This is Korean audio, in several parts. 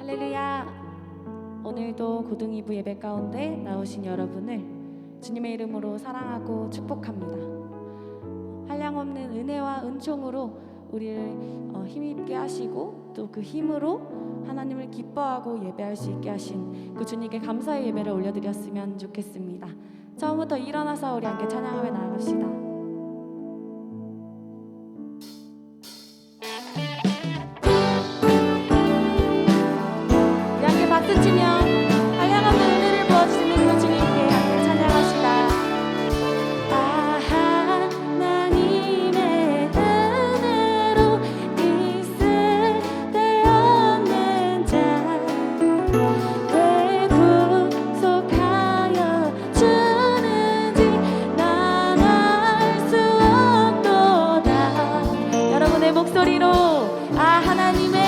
할렐루야. 오늘도 고등 2부 예배 가운데 나오신 여러분을 주님의 이름으로 사랑하고 축복합니다. 한량없는 은혜와 은총으로 우리를 힘있게 하시고 또 그 힘으로 하나님을 기뻐하고 예배할 수 있게 하신 그 주님께 감사의 예배를 올려드렸으면 좋겠습니다. 처음부터 일어나서 우리 함께 찬양하며 나아갑시다. 박수치며 한량없는 은혜를 부어주시는 그 주님께 함께 찬양합시다. 하나님의 은혜로 있을 데 없는 자 왜 구속하여 주는지 난 알 수 없도다. 여러분의 목소리로 하나님의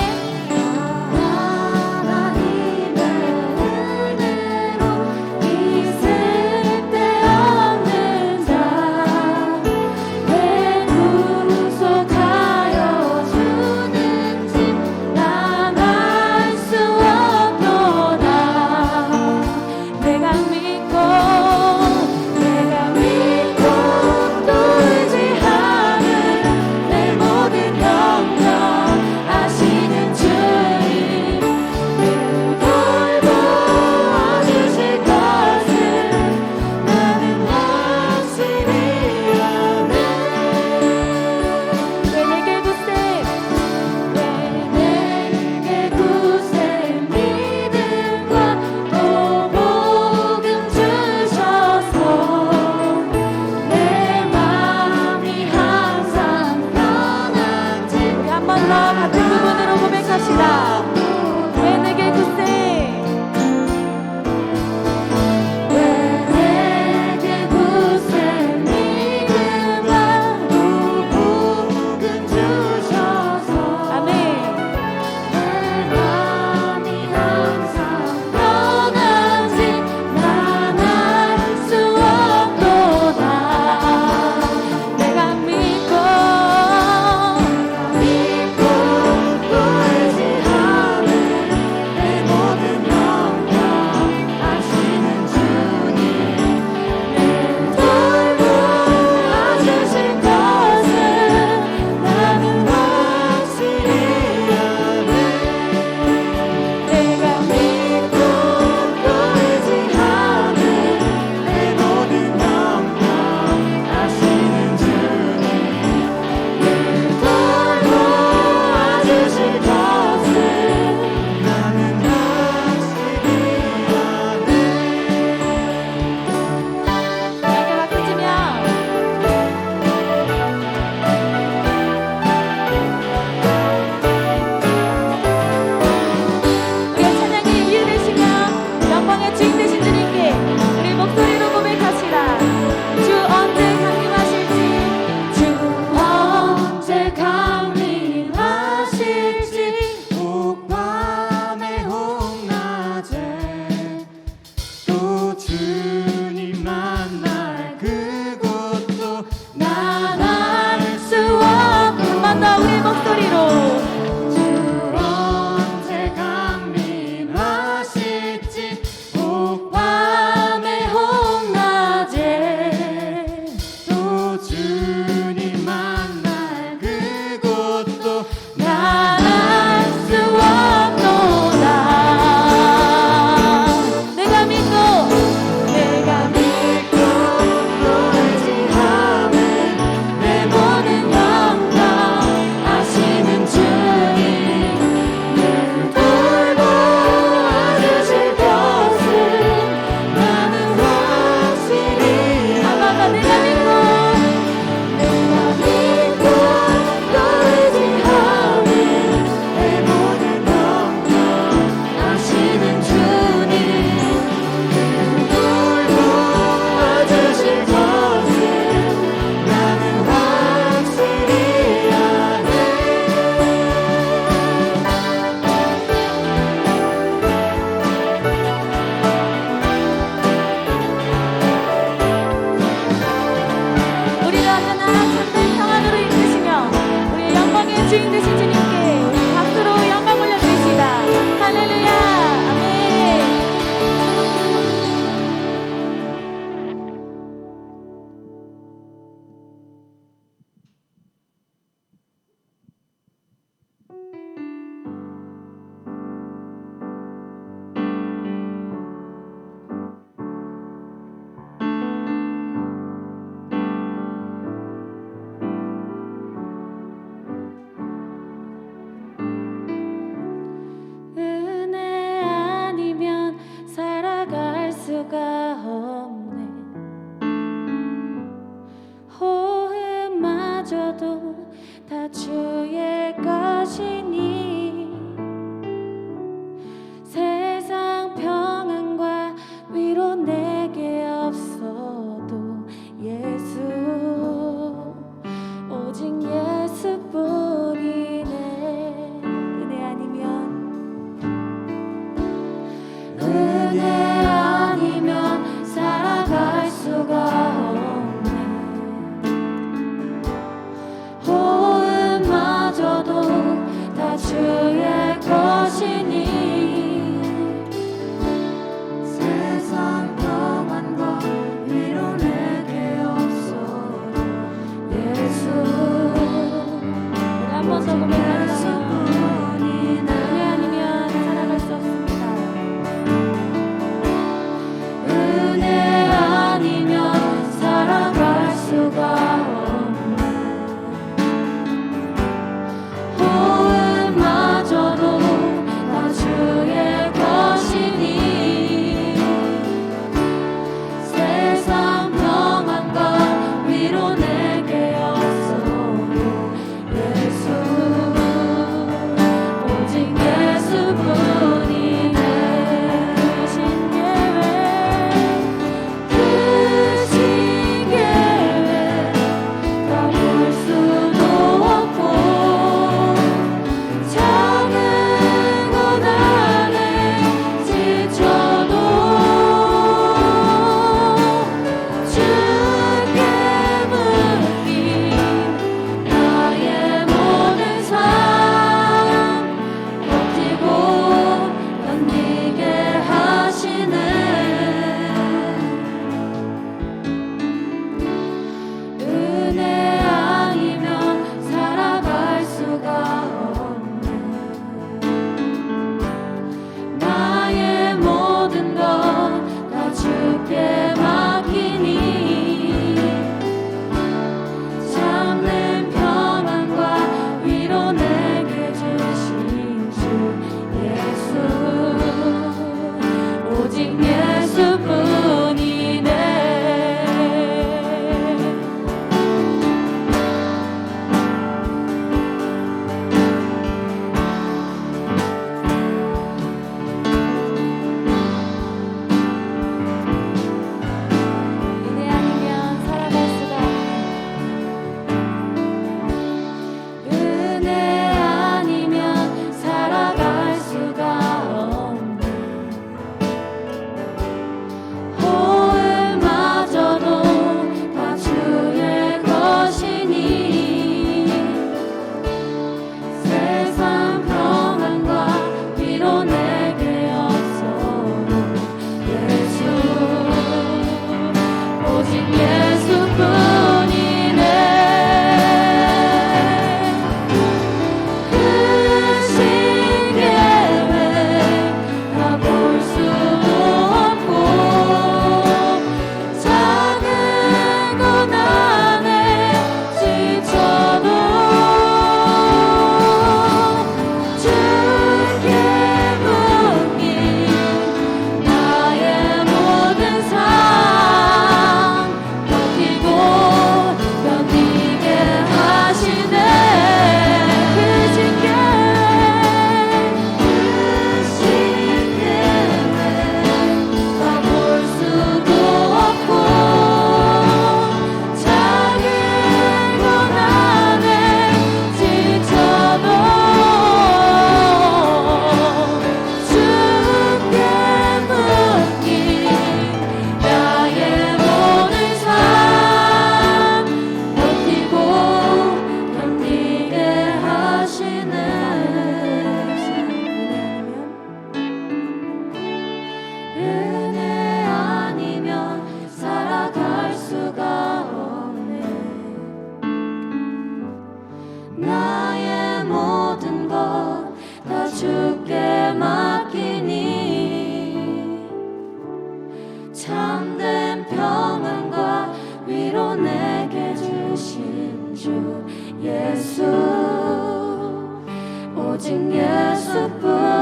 오직 예수뿐이네.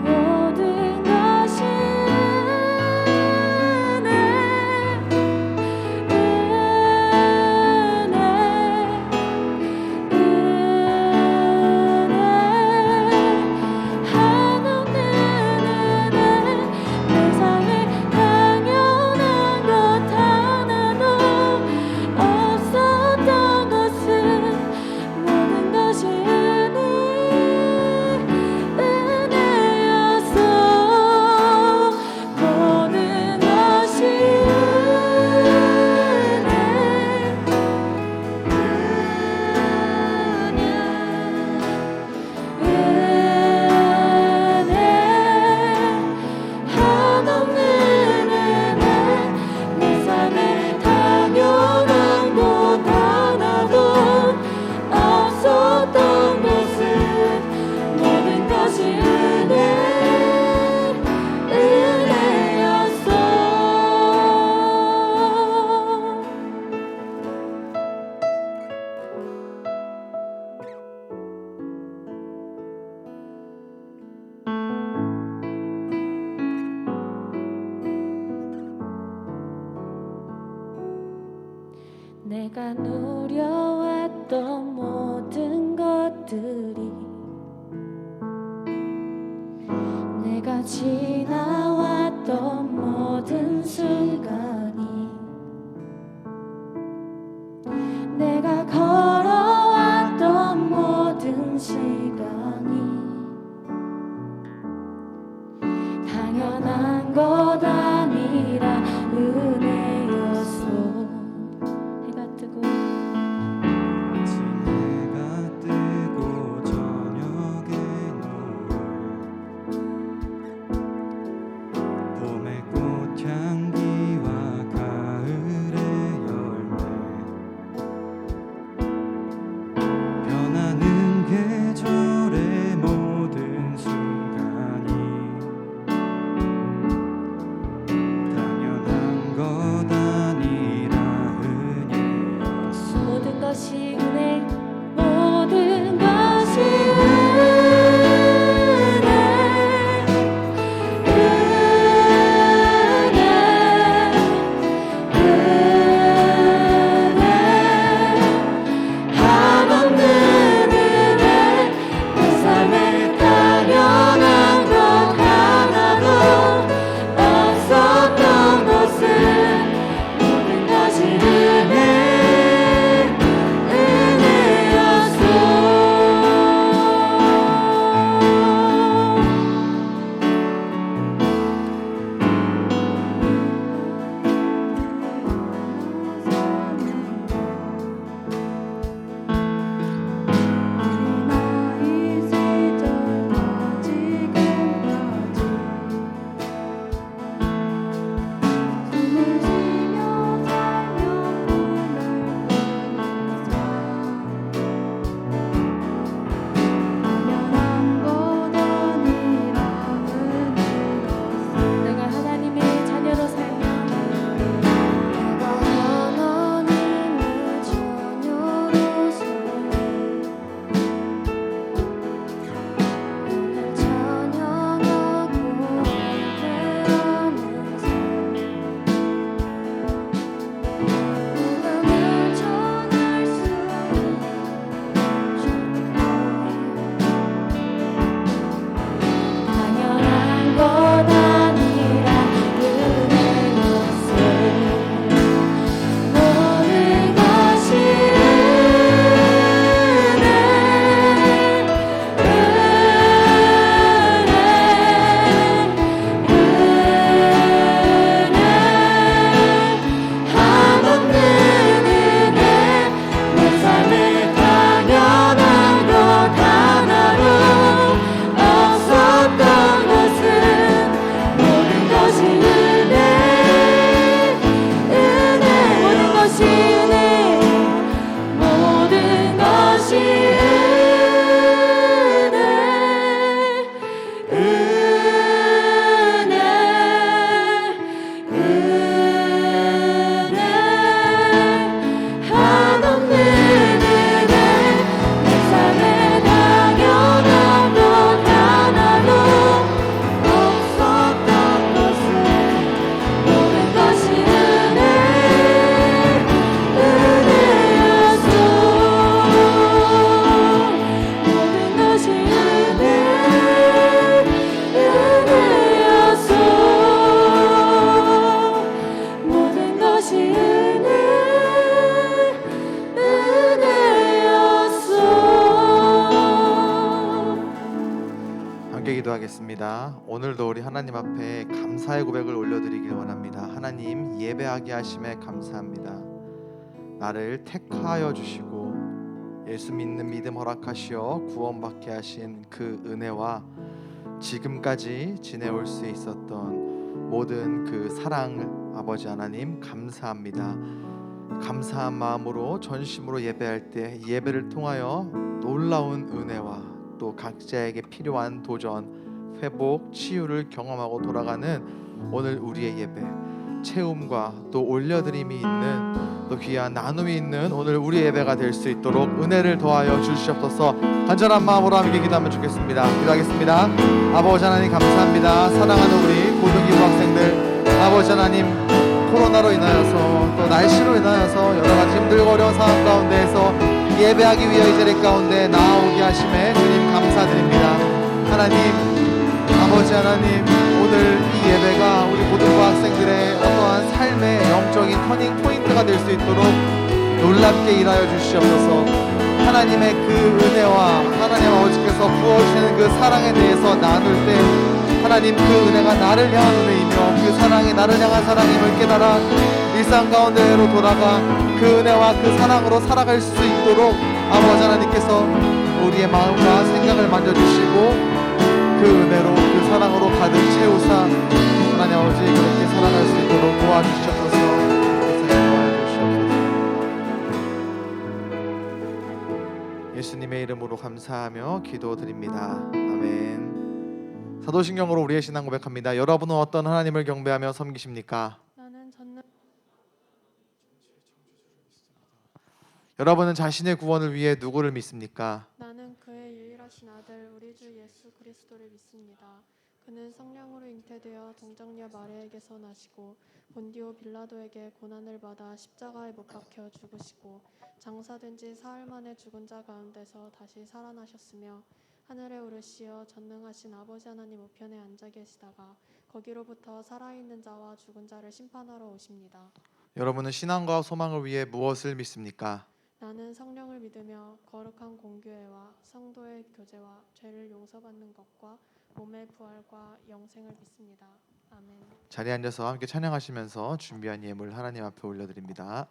모든 것이 은혜, 한없는 은혜. 내 삶에 당연한 것 하나도 없었던 것은 모든 것이 은혜였어. 모든 것이 한없는 은혜. 내 삶에 당연한 것 하나도 없었던 것은 모든 것이 은혜였어. 내가 누려왔던 모든 것들이, 내가 지나왔던 모든 순간이, 내가 걸어왔던 모든 시간이 당연한 것 아니라 은혜였어. 해가 뜨고 아침해가 뜨고 저녁에 노을, 봄의 꽃향기와 가을의 열매, 변하는 계절 기도하겠습니다. 오늘도 우리 하나님 앞에 감사의 고백을 올려드리길 원합니다. 하나님, 예배하게 하심에 감사합니다. 나를 택하여 주시고 예수 믿는 믿음 허락하시어 구원받게 하신 그 은혜와 지금까지 지내올 수 있었던 모든 그 사랑, 아버지 하나님 감사합니다. 감사한 마음으로 전심으로 예배할 때 예배를 통하여 놀라운 은혜와 또 각자에게 필요한 도전, 회복, 치유를 경험하고 돌아가는 오늘 우리의 예배, 채움과 또 올려드림이 있는 또 귀한 나눔이 있는 오늘 우리 예배가 될 수 있도록 은혜를 더하여 주시옵소서. 간절한 마음으로 함께 기도하면 좋겠습니다. 기도하겠습니다. 아버지 하나님 감사합니다. 사랑하는 우리 고등기부 학생들, 아버지 하나님, 코로나로 인하여서 또 날씨로 인하여서 여러 가지 힘들고 어려운 상황 가운데에서 예배하기 위해 이 자리 가운데 나아오게 하심에 주님 감사드립니다. 하나님, 아버지 하나님, 오늘 이 예배가 우리 고등부 학생들의 어떠한 삶의 영적인 터닝 포인트가 될 수 있도록 놀랍게 일하여 주시옵소서. 하나님의 그 은혜와 하나님 아버지께서 부어주시는 그 사랑에 대해서 나눌 때 하나님, 그 은혜가 나를 향한 은혜이며 그 사랑이 나를 향한 사랑임을 깨달아 일상 가운데로 돌아가 그 은혜와 그 사랑으로 살아갈 수 있도록 아버지 하나님께서 우리의 마음과 생각을 만져주시고 그 은혜로 그 사랑으로 가득 채우사 하나님 아버지 그렇게 살아갈 수 있도록 도와주시옵소서. 예수님의 이름으로 감사하며 기도드립니다. 아멘. 사도신경으로 우리의 신앙 고백합니다. 여러분은 어떤 하나님을 경배하며 섬기십니까? 여러분은 자신의 구원을 위해 누구를 믿습니까? 나는 그의 유일하신 아들 우리 주 예수 그리스도를 믿습니다. 그는 성령으로 잉태되어 동정녀 마리아에게서 나시고 본디오 빌라도에게 고난을 받아 십자가에 못 박혀 죽으시고 장사된 지 사흘 만에 죽은 자 가운데서 다시 살아나셨으며 하늘에 오르시어 전능하신 아버지 하나님 우편에 앉아 계시다가 거기로부터 살아있는 자와 죽은 자를 심판하러 오십니다. 여러분은 신앙과 소망을 위해 무엇을 믿습니까? 나는 성령을 믿으며 거룩한 공교회와 성도의 교제와 죄를 용서받는 것과 몸의 부활과 영생을 믿습니다. 아멘. 자리에 앉아서 함께 찬양하시면서 준비한 예물 하나님 앞에 올려드립니다.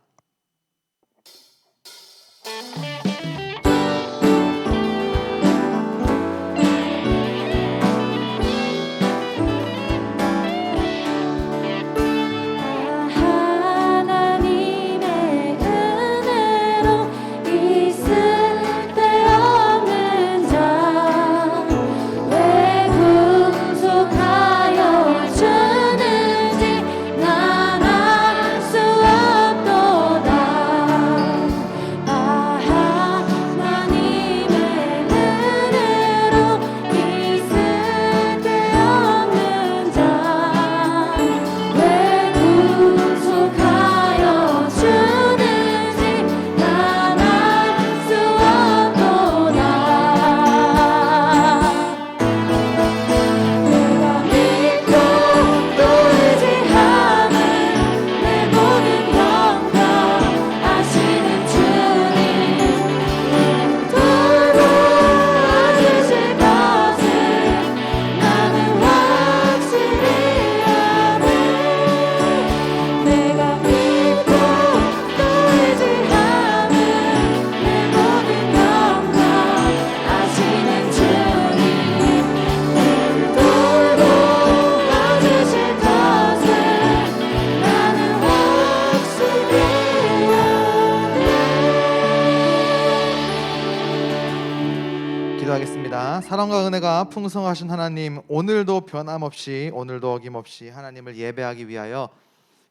기도하겠습니다. 사랑과 은혜가 풍성하신 하나님, 오늘도 변함없이 오늘도 어김없이 하나님을 예배하기 위하여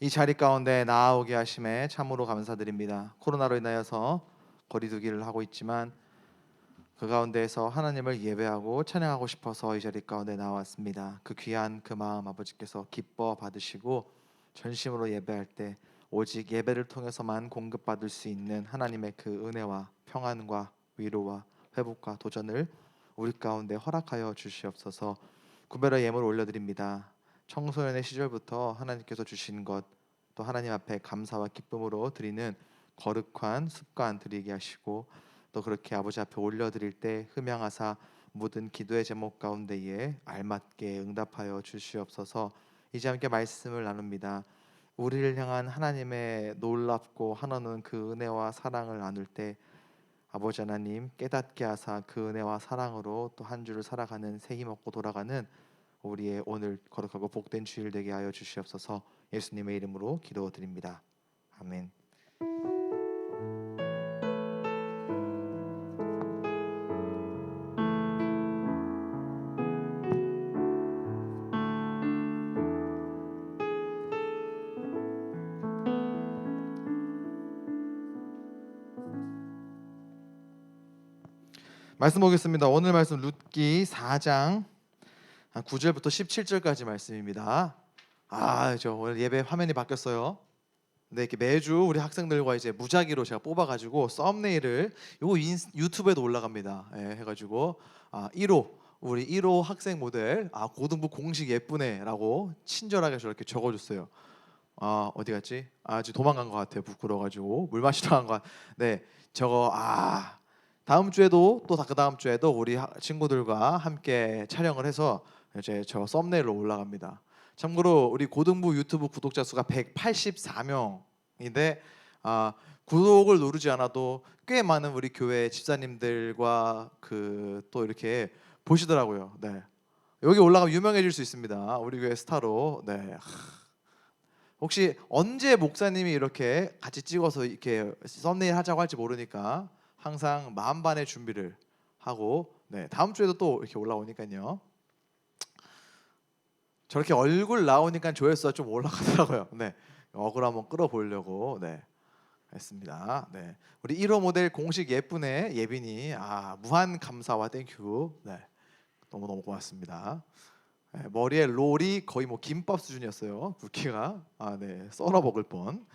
이 자리 가운데 나아오게 하심에 참으로 감사드립니다. 코로나로 인하여서 거리두기를 하고 있지만 그 가운데에서 하나님을 예배하고 찬양하고 싶어서 이 자리 가운데 나왔습니다. 그 귀한 그 마음 아버지께서 기뻐 받으시고 전심으로 예배할 때 오직 예배를 통해서만 공급받을 수 있는 하나님의 그 은혜와 평안과 위로와 회복과 도전을 우리 가운데 허락하여 주시옵소서. 구별의 예물을 올려드립니다. 청소년의 시절부터 하나님께서 주신 것, 또 하나님 앞에 감사와 기쁨으로 드리는 거룩한 습관 드리게 하시고 또 그렇게 아버지 앞에 올려드릴 때 흠양하사 모든 기도의 제목 가운데에 알맞게 응답하여 주시옵소서. 이제 함께 말씀을 나눕니다. 우리를 향한 하나님의 놀랍고 한없는 그 은혜와 사랑을 나눌 때 아버지 하나님 깨닫게 하사 그 은혜와 사랑으로 또 한 주를 살아가는 새 힘없고 돌아가는 우리의 오늘 거룩하고 복된 주일 되게 하여 주시옵소서. 예수님의 이름으로 기도드립니다. 아멘. 말씀 보겠습니다. 오늘 말씀 룻기 4장 9절부터 17절까지 말씀입니다. 저 오늘 예배 화면이 바뀌었어요. 네, 이렇게 매주 우리 학생들과 이제 무작위로 제가 뽑아가지고 썸네일을 요거 유튜브에도 올라갑니다. 해가지고 1호 우리 1호 학생 모델 고등부 공식 예쁘네라고 친절하게 저렇게 적어줬어요. 어디 갔지? 지금 도망간 것 같아요. 부끄러워가지고 물 마시러 간 것. 네, 저거 다음 주에도 또 그 다음 주에도 우리 친구들과 함께 촬영을 해서 이제 저 썸네일로 올라갑니다. 참고로 우리 고등부 유튜브 구독자 수가 184명인데 구독을 누르지 않아도 꽤 많은 우리 교회 집사님들과 또 이렇게 보시더라고요. 네, 여기 올라가면 유명해질 수 있습니다. 우리 교회 스타로. 네. 혹시 언제 목사님이 이렇게 같이 찍어서 이렇게 썸네일 하자고 할지 모르니까 항상 만반의 준비를 하고 다음 주에도 또 이렇게 올라오니까요. 저렇게 얼굴 나오니까 조회수가 좀 올라가더라고요. 네, 어글 한번 끌어보려고 했습니다. 네, 우리 1호 모델 공식 예쁘네 예빈이 무한 감사와 땡큐. 네, 너무 고맙습니다. 네, 머리에 롤이 거의 뭐 김밥 수준이었어요. 굵기가 네, 썰어 먹을 뻔.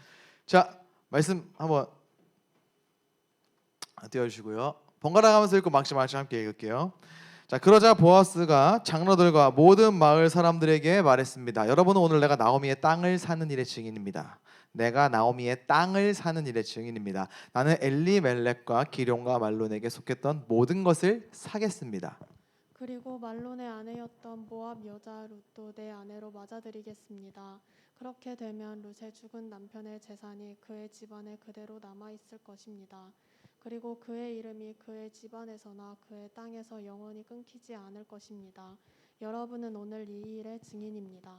자, 말씀 한번 띄워주시고요. 번갈아 가면서 읽고 막시 함께 읽을게요. 자, 그러자 보아스가 장로들과 모든 마을 사람들에게 말했습니다. 여러분은 오늘 내가 나오미의 땅을 사는 일의 증인입니다. 내가 나오미의 땅을 사는 일의 증인입니다. 나는 엘리멜렉과 기룡과 말론에게 속했던 모든 것을 사겠습니다. 그리고 말론의 아내였던 모압 여자 룻도 내 아내로 맞아들이겠습니다. 그렇게 되면 룻의 죽은 남편의 재산이 그의 집안에 그대로 남아 있을 것입니다. 그리고 그의 이름이 그의 집안에서나 그의 땅에서 영원히 끊기지 않을 것입니다. 여러분은 오늘 이 일의 증인입니다.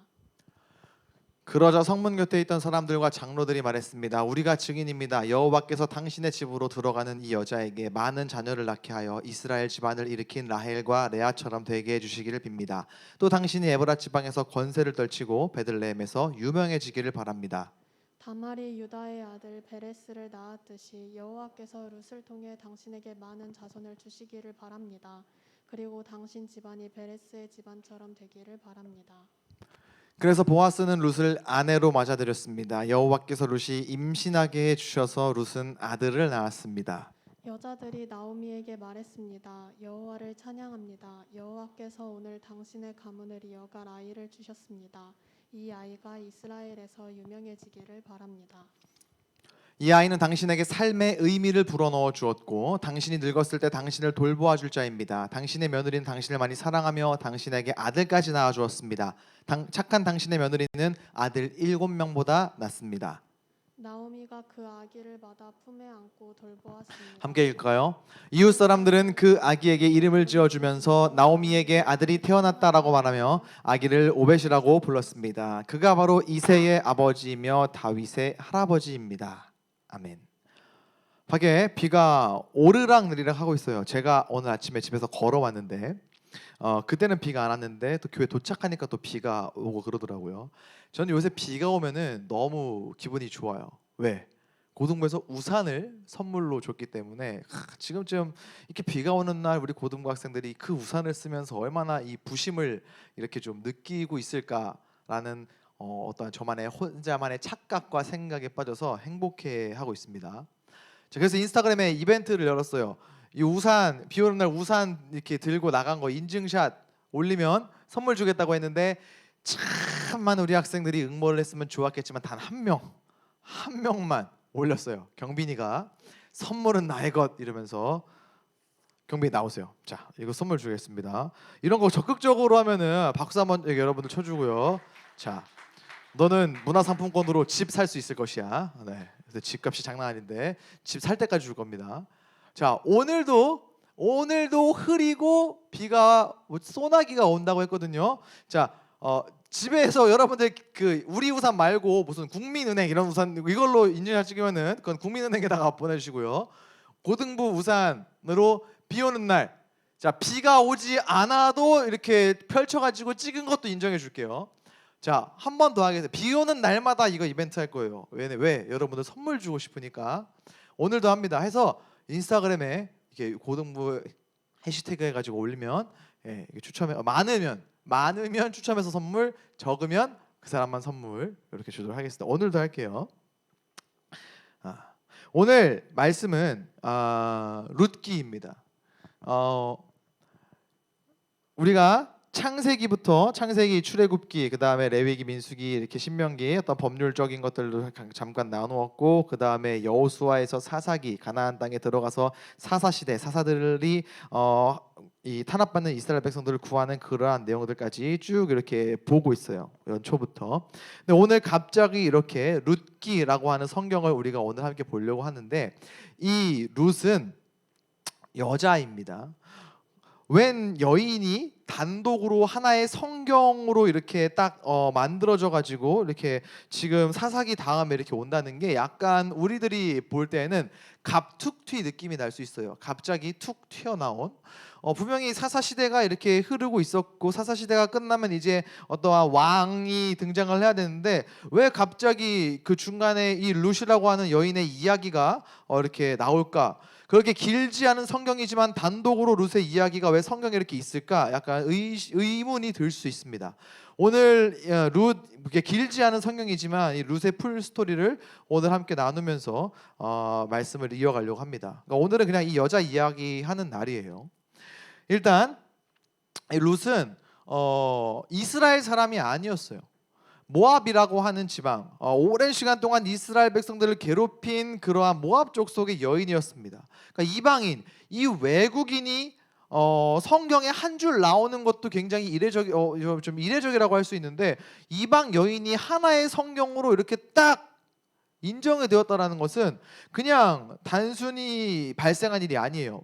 그러자 성문 곁에 있던 사람들과 장로들이 말했습니다. 우리가 증인입니다. 여호와께서 당신의 집으로 들어가는 이 여자에게 많은 자녀를 낳게 하여 이스라엘 집안을 일으킨 라헬과 레아처럼 되게 해주시기를 빕니다. 또 당신이 에브라 지방에서 권세를 떨치고 베들레헴에서 유명해지기를 바랍니다. 다말이 유다의 아들 베레스를 낳았듯이 여호와께서 룻을 통해 당신에게 많은 자손을 주시기를 바랍니다. 그리고 당신 집안이 베레스의 집안처럼 되기를 바랍니다. 그래서 보아스는 룻을 아내로 맞아들였습니다. 여호와께서 룻이 임신하게 해주셔서 룻은 아들을 낳았습니다. 여자들이 나오미에게 말했습니다. 여호와를 찬양합니다. 여호와께서 오늘 당신의 가문을 이어갈 아이를 주셨습니다. 이 아이가 이스라엘에서 유명해지기를 바랍니다. 이 아이는 당신에게 삶의 의미를 불어넣어 주었고 당신이 늙었을 때 당신을 돌보아 줄 자입니다. 당신의 며느리는 당신을 많이 사랑하며 당신에게 아들까지 낳아 주었습니다. 착한 당신의 며느리는 아들 7명보다 낫습니다. 나오미가 그 아기를 받아 품에 안고 돌보았습니다. 함께 읽을까요? 이웃 사람들은 그 아기에게 이름을 지어주면서 나오미에게 아들이 태어났다라고 말하며 아기를 오벳이라고 불렀습니다. 그가 바로 이새의 아버지이며 다윗의 할아버지입니다. 아멘. 밖에 비가 오르락내리락 하고 있어요. 제가 오늘 아침에 집에서 걸어왔는데 그때는 비가 안 왔는데 또 교회 도착하니까 또 비가 오고 그러더라고요. 저는 요새 비가 오면은 너무 기분이 좋아요. 왜? 고등부에서 우산을 선물로 줬기 때문에 지금쯤 이렇게 비가 오는 날 우리 고등부 학생들이 그 우산을 쓰면서 얼마나 이 부심을 이렇게 좀 느끼고 있을까라는 어떤 저만의 혼자만의 착각과 생각에 빠져서 행복해하고 있습니다. 자, 그래서 인스타그램에 이벤트를 열었어요. 이 우산, 비 오는 날 우산 이렇게 들고 나간 거 인증샷 올리면 선물 주겠다고 했는데 참 많은 우리 학생들이 응모를 했으면 좋았겠지만 단 한 명만 올렸어요. 경빈이가 선물은 나의 것 이러면서 경비 나오세요. 자, 이거 선물 주겠습니다. 이런 거 적극적으로 하면은 박수 한번 여러분들 쳐주고요. 자, 너는 문화상품권으로 집 살 수 있을 것이야. 네, 그래서 집값이 장난 아닌데 집 살 때까지 줄 겁니다. 자, 오늘도 흐리고 비가 소나기가 온다고 했거든요. 자, 집에서 여러분들 그 우리 우산 말고 무슨 국민은행 이런 우산 이걸로 인증하시면은 그건 국민은행에다가 보내주시고요. 고등부 우산으로 비 오는 날, 자, 비가 오지 않아도 이렇게 펼쳐가지고 찍은 것도 인정해 줄게요. 자, 한 번 더 하겠습니다. 비 오는 날마다 이거 이벤트 할 거예요. 왜? 여러분들 선물 주고 싶으니까 오늘도 합니다. 해서 인스타그램에 이렇게 고등부 해시태그 해가지고 올리면 이게 추첨해 많으면 추첨해서 선물, 적으면 그 사람만 선물 이렇게 주도록 하겠습니다. 오늘도 할게요. 오늘 말씀은 룻기입니다. 우리가 창세기부터 창세기, 출애굽기, 그 다음에 레위기, 민수기, 이렇게 신명기 어떤 법률적인 것들도 잠깐 나누었고, 그 다음에 여호수아에서 사사기, 가나안 땅에 들어가서 사사시대, 사사들이 이 탄압받는 이스라엘 백성들을 구하는 그러한 내용들까지 쭉 이렇게 보고 있어요. 연초부터. 근데 오늘 갑자기 이렇게 룻기라고 하는 성경을 우리가 오늘 함께 보려고 하는데, 이 룻은 여자입니다. 웬 여인이 단독으로 하나의 성경으로 이렇게 딱 만들어져 가지고 이렇게 지금 사사기 다음에 이렇게 온다는 게 약간 우리들이 볼 때는 갑툭튀 느낌이 날 수 있어요. 갑자기 툭 튀어나온 분명히 사사 시대가 이렇게 흐르고 있었고, 사사 시대가 끝나면 이제 어떠한 왕이 등장을 해야 되는데 왜 갑자기 그 중간에 이 룻이라고 하는 여인의 이야기가 이렇게 나올까? 그렇게 길지 않은 성경이지만 단독으로 룻의 이야기가 왜 성경에 이렇게 있을까? 약간 의문이 들 수 있습니다. 오늘 룻, 이렇게 길지 않은 성경이지만 이 룻의 풀 스토리를 오늘 함께 나누면서 말씀을 이어가려고 합니다. 그러니까 오늘은 그냥 이 여자 이야기하는 날이에요. 일단 이 룻은 이스라엘 사람이 아니었어요. 모압이라고 하는 지방, 오랜 시간 동안 이스라엘 백성들을 괴롭힌 그러한 모압 족속의 여인이었습니다. 그러니까 이방인, 이 외국인이 성경에 한 줄 나오는 것도 굉장히 좀 이례적이라고 할 수 있는데, 이방 여인이 하나의 성경으로 이렇게 딱 인정이 되었다라는 것은 그냥 단순히 발생한 일이 아니에요.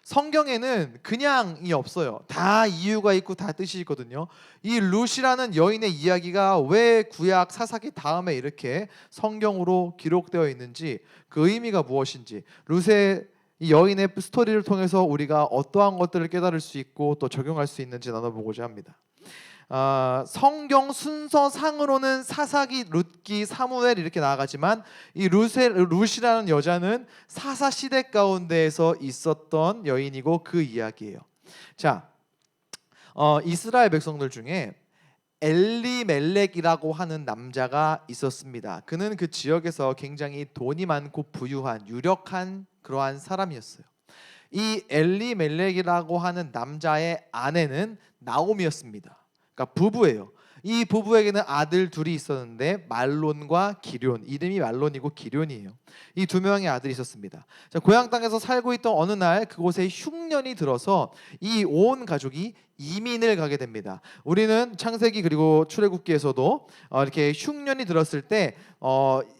성경에는 그냥이 없어요. 다 이유가 있고 다 뜻이 있거든요. 이 룻이라는 여인의 이야기가 왜 구약 사사기 다음에 이렇게 성경으로 기록되어 있는지, 그 의미가 무엇인지, 룻의 이 여인의 스토리를 통해서 우리가 어떠한 것들을 깨달을 수 있고 또 적용할 수 있는지 나눠보고자 합니다. 성경 순서상으로는 사사기, 룻기, 사무엘 이렇게 나아가지만 이 룻이라는 여자는 사사 시대 가운데에서 있었던 여인이고 그 이야기예요. 자, 이스라엘 백성들 중에 엘리멜렉이라고 하는 남자가 있었습니다. 그는 그 지역에서 굉장히 돈이 많고 부유한 유력한 그러한 사람이었어요. 이 엘리멜렉이라고 하는 남자의 아내는 나오미였습니다. 그러니까 부부예요. 이 부부에게는 아들 둘이 있었는데 말론과 기럨, 이름이 말론이고 기럨이에요. 이 두 명의 아들이 있었습니다. 자, 고향 땅에서 살고 있던 어느 날 그곳에 흉년이 들어서 이 온 가족이 이민을 가게 됩니다. 우리는 창세기 그리고 출애굽기에서도 이렇게 흉년이 들었을 때